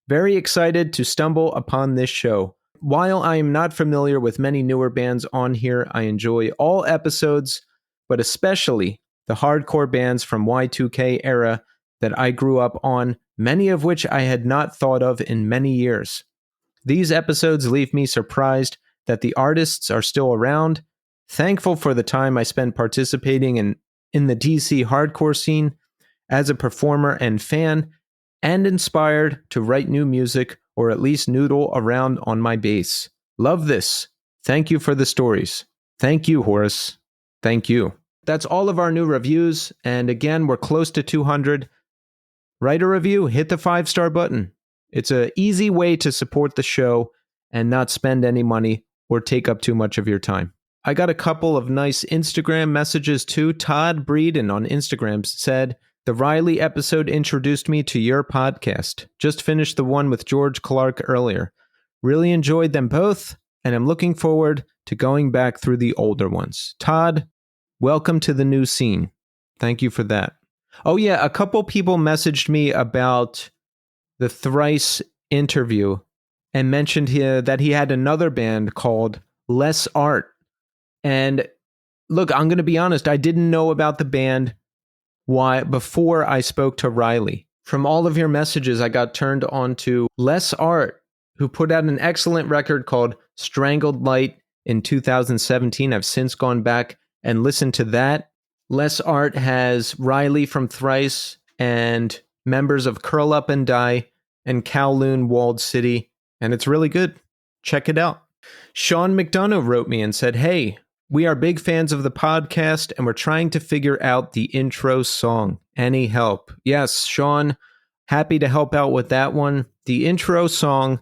Very excited to stumble upon this show. While I am not familiar with many newer bands on here, I enjoy all episodes, but especially the hardcore bands from Y2K era that I grew up on, many of which I had not thought of in many years. These episodes leave me surprised that the artists are still around, thankful for the time I spent participating in the DC hardcore scene as a performer and fan, and inspired to write new music or at least noodle around on my bass. Love this. Thank you for the stories. Thank you, Horace. Thank you. That's all of our new reviews, and again, we're close to 200. Write a review, hit the 5-star button. It's an easy way to support the show and not spend any money or take up too much of your time. I got a couple of nice Instagram messages too. Todd Breeden on Instagram said, the Riley episode introduced me to your podcast. Just finished the one with George Clark earlier. Really enjoyed them both, and I'm looking forward to going back through the older ones. Todd, welcome to the new scene. Thank you for that. Oh yeah, a couple people messaged me about the Thrice interview and mentioned here that he had another band called Less Art. And look, I'm going to be honest. I didn't know about the band before I spoke to Riley. From all of your messages, I got turned on to Les Art, who put out an excellent record called Strangled Light in 2017. I've since gone back and listened to that. Les Art has Riley from Thrice and members of Curl Up and Die and Kowloon Walled City, and it's really good. Check it out. Sean McDonough wrote me and said, "Hey, we are big fans of the podcast, and we're trying to figure out the intro song. Any help?" Yes, Sean, happy to help out with that one. The intro song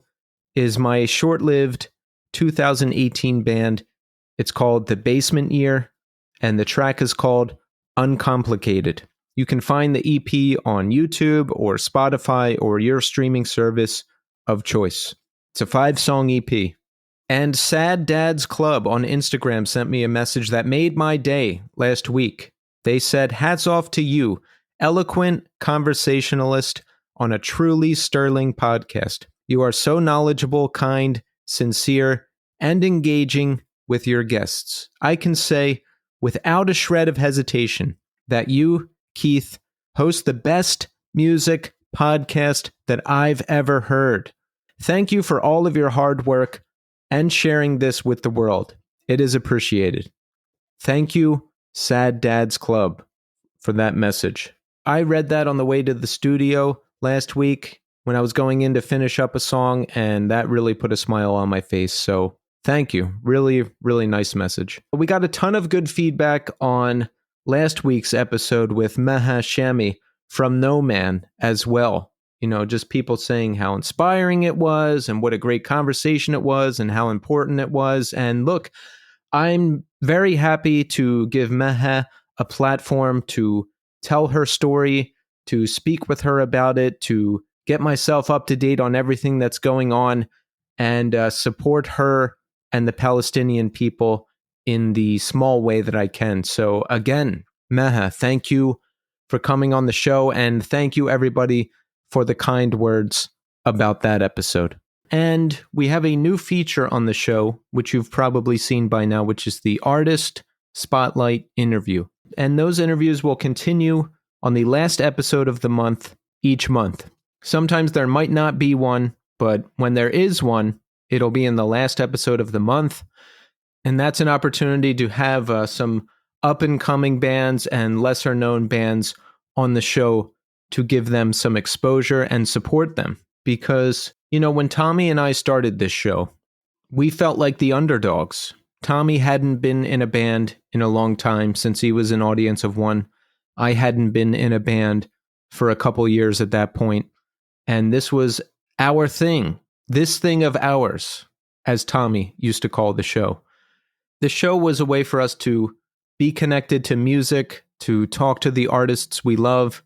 is my short-lived 2018 band. It's called The Basement Year, and the track is called Uncomplicated. You can find the EP on YouTube or Spotify or your streaming service of choice. It's a 5-song EP. And Sad Dad's Club on Instagram sent me a message that made my day last week. They said, "Hats off to you, eloquent conversationalist on a truly sterling podcast. You are so knowledgeable, kind, sincere, and engaging with your guests. I can say, without a shred of hesitation, that you, Keith, host the best music podcast that I've ever heard. Thank you for all of your hard work and sharing this with the world. It is appreciated." Thank you, Sad Dad's Club, for that message. I read that on the way to the studio last week when I was going in to finish up a song, and that really put a smile on my face. So thank you. Really, really nice message. We got a ton of good feedback on last week's episode with Meha Shami from No Man as well. You know, just people saying how inspiring it was and what a great conversation it was and how important it was. And look, I'm very happy to give Meha a platform to tell her story, to speak with her about it, to get myself up to date on everything that's going on, and support her and the Palestinian people in the small way that I can. So again, Meha, thank you for coming on the show, and thank you everybody for the kind words about that episode. And we have a new feature on the show, which you've probably seen by now, which is the Artist Spotlight interview. And those interviews will continue on the last episode of the month each month. Sometimes there might not be one, but when there is one, it'll be in the last episode of the month. And that's an opportunity to have some up-and-coming bands and lesser-known bands on the show to give them some exposure and support them. Because, you know, when Tommy and I started this show, we felt like the underdogs. Tommy hadn't been in a band in a long time since he was an audience of one. I hadn't been in a band for a couple years at that point. And this was our thing. This thing of ours, as Tommy used to call the show. The show was a way for us to be connected to music, to talk to the artists we love,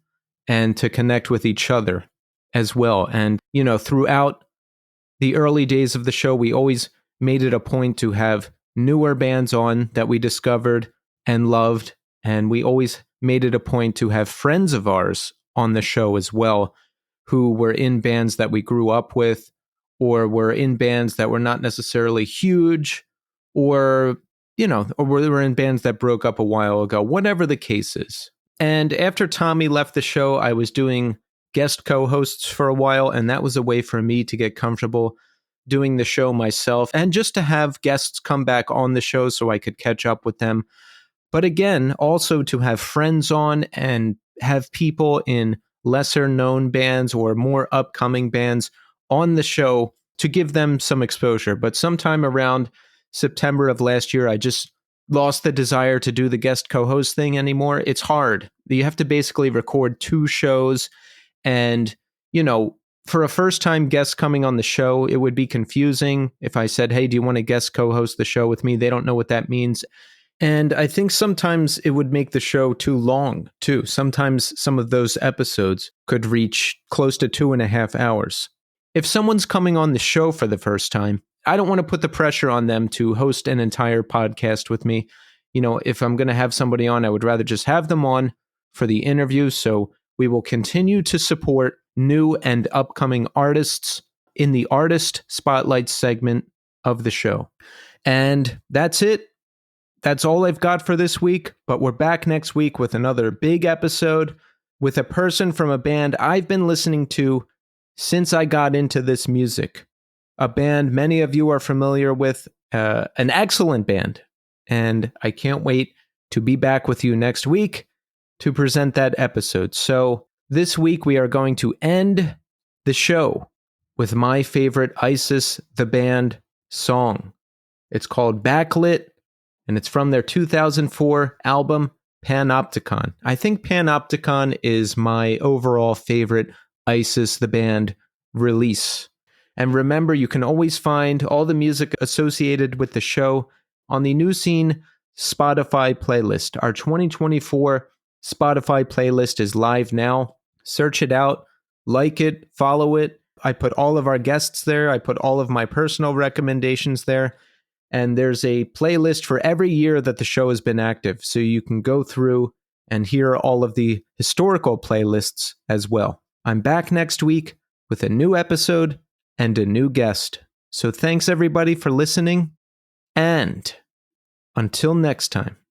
and to connect with each other as well. And, you know, throughout the early days of the show, we always made it a point to have newer bands on that we discovered and loved. And we always made it a point to have friends of ours on the show as well, who were in bands that we grew up with, or were in bands that were not necessarily huge, or, you know, or were in bands that broke up a while ago, whatever the case is. And after Tommy left the show, I was doing guest co-hosts for a while, and that was a way for me to get comfortable doing the show myself and just to have guests come back on the show so I could catch up with them. But again, also to have friends on and have people in lesser known bands or more upcoming bands on the show to give them some exposure. But sometime around September of last year, I just lost the desire to do the guest co-host thing anymore. It's hard. You have to basically record 2 shows. And, you know, for a first-time guest coming on the show, it would be confusing if I said, "Hey, do you want to guest co-host the show with me?" They don't know what that means. And I think sometimes it would make the show too long, too. Sometimes some of those episodes could reach close to 2.5 hours. If someone's coming on the show for the first time, I don't want to put the pressure on them to host an entire podcast with me. You know, if I'm going to have somebody on, I would rather just have them on for the interview. So we will continue to support new and upcoming artists in the Artist Spotlight segment of the show. And that's it that's all I've got for this week, but we're back next week with another big episode with a person from a band I've been listening to since I got into this music. A band many of you are familiar with, an excellent band, and I can't wait to be back with you next week to present that episode. So this week we are going to end the show with my favorite ISIS, the band, song. It's called Backlit, and it's from their 2004 album, Panopticon. I think Panopticon is my overall favorite ISIS, the band, release. And remember, you can always find all the music associated with the show on the New Scene Spotify playlist. Our 2024 Spotify playlist is live now. Search it out, like it, follow it. I put all of our guests there. I put all of my personal recommendations there. And there's a playlist for every year that the show has been active. So you can go through and hear all of the historical playlists as well. I'm back next week with a new episode and a new guest. So thanks everybody for listening. And until next time.